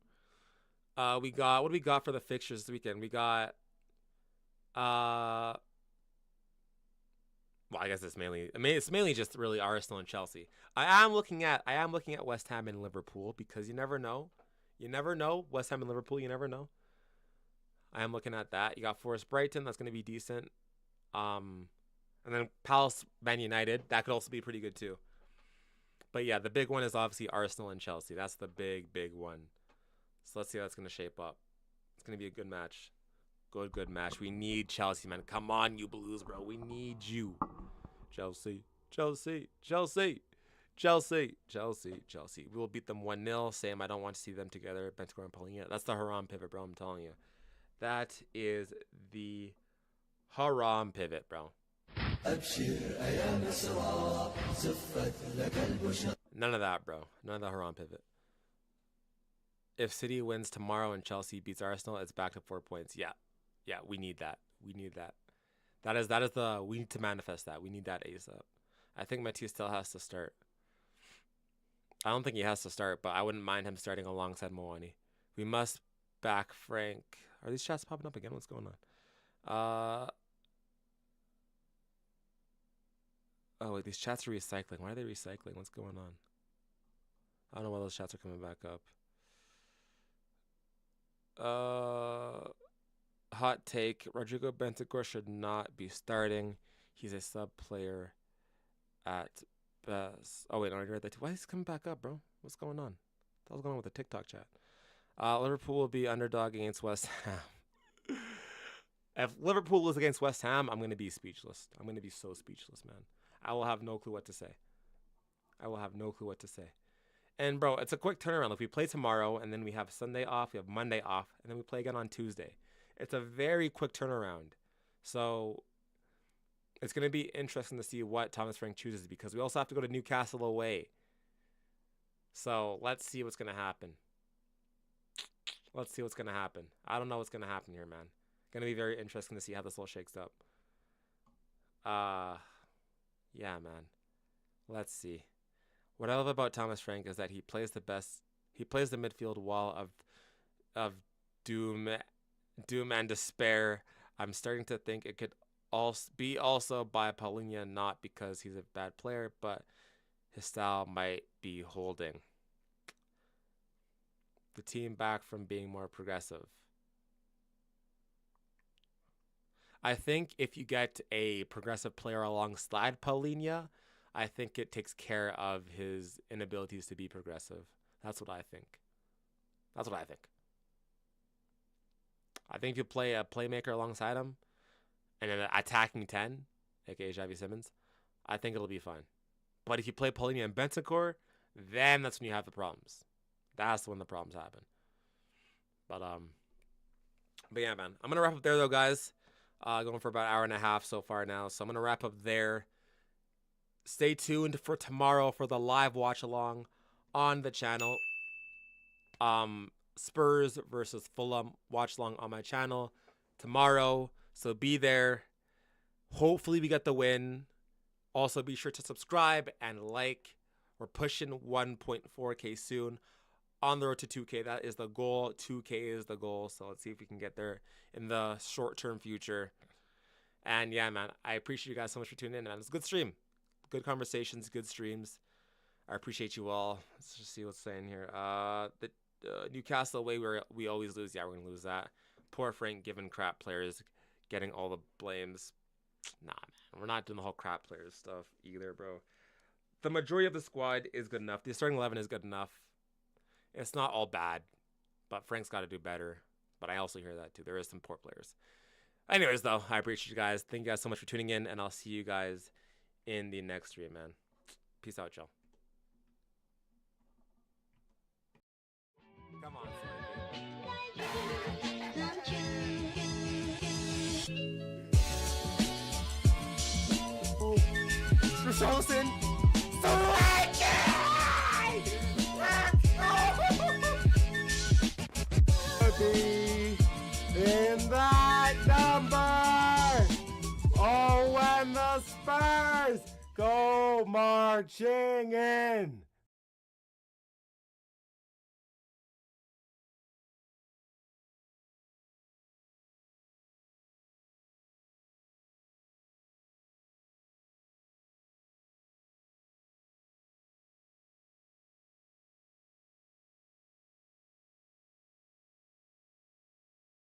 What do we got for the fixtures this weekend? We got well, I guess it's mainly just really Arsenal and Chelsea. I am looking at West Ham and Liverpool because you never know. You never know. West Ham and Liverpool, you never know. I am looking at that. You got Forest Brighton, that's gonna be decent. And then Palace Man United, that could also be pretty good too. But yeah, the big one is obviously Arsenal and Chelsea. That's the big one. So let's see how that's gonna shape up. It's gonna be a good match. Good match. We need Chelsea, man. Come on, you Blues, bro. We need you. Chelsea. We will beat them 1-0. Sam, I don't want to see them together. Bentancur and Polina. That's the Haram pivot, bro. I'm telling you. That is the Haram pivot, bro. None of that, bro. None of the Haram pivot. If City wins tomorrow and Chelsea beats Arsenal, it's back to 4 points. Yeah, we need that. We need that. We need to manifest that. We need that ASAP. I think Matisse still has to start. I don't think he has to start, but I wouldn't mind him starting alongside Moani. We must back Frank. Are these chats popping up again? What's going on? Oh, wait, these chats are recycling. Why are they recycling? What's going on? I don't know why those chats are coming back up. Hot take. Rodrigo Bentancur should not be starting. He's a sub player at best. Oh, wait, no, I read that. Why is this coming back up, bro? What's going on? What's going on with the TikTok chat? Liverpool will be underdog against West Ham. If Liverpool is against West Ham, I'm going to be speechless. I'm going to be so speechless, man. I will have no clue what to say. And, bro, it's a quick turnaround. If we play tomorrow, and then we have Sunday off, we have Monday off, and then we play again on Tuesday. It's a very quick turnaround. So it's going to be interesting to see what Thomas Frank chooses because we also have to go to Newcastle away. So let's see what's going to happen. I don't know what's going to happen here, man. Going to be very interesting to see how this all shakes up. Yeah, man. Let's see. What I love about Thomas Frank is that he plays the midfield wall of doom and despair. I'm starting to think it could also by Paulinho, not because he's a bad player, but his style might be holding the team back from being more progressive. I think if you get a progressive player alongside Paulinho, I think it takes care of his inabilities to be progressive. That's what I think. I think if you play a playmaker alongside him and an attacking 10, aka Xavi Simons, I think it'll be fine. But if you play Paulinho and Bentancur, then that's when you have the problems. That's when the problems happen. But yeah, man. I'm going to wrap up there, though, guys. Going for about an hour and a half so far now. So I'm going to wrap up there. Stay tuned for tomorrow for the live watch along on the channel. Spurs versus Fulham watch along on my channel tomorrow. So be there. Hopefully we get the win. Also be sure to subscribe and like. We're pushing 1.4K soon. On the road to 2K. That is the goal. 2K is the goal. So let's see if we can get there in the short-term future. And yeah, man, I appreciate you guys so much for tuning in, man. It's a good stream. Good conversations, good streams. I appreciate you all. Let's just see what's saying here. The Newcastle away, we always lose. Yeah, we're going to lose that. Poor Frank giving crap players, getting all the blames. Nah, man. We're not doing the whole crap players stuff either, bro. The majority of the squad is good enough. The starting 11 is good enough. It's not all bad. but Frank's got to do better. But I also hear that too. There is some poor players. Anyways, though, I appreciate you guys. Thank you guys so much for tuning in, and I'll see you guys in the next stream, man. Peace out, y'all. Come on, Richarlison! In that number! Oh, when the Spurs go marching in!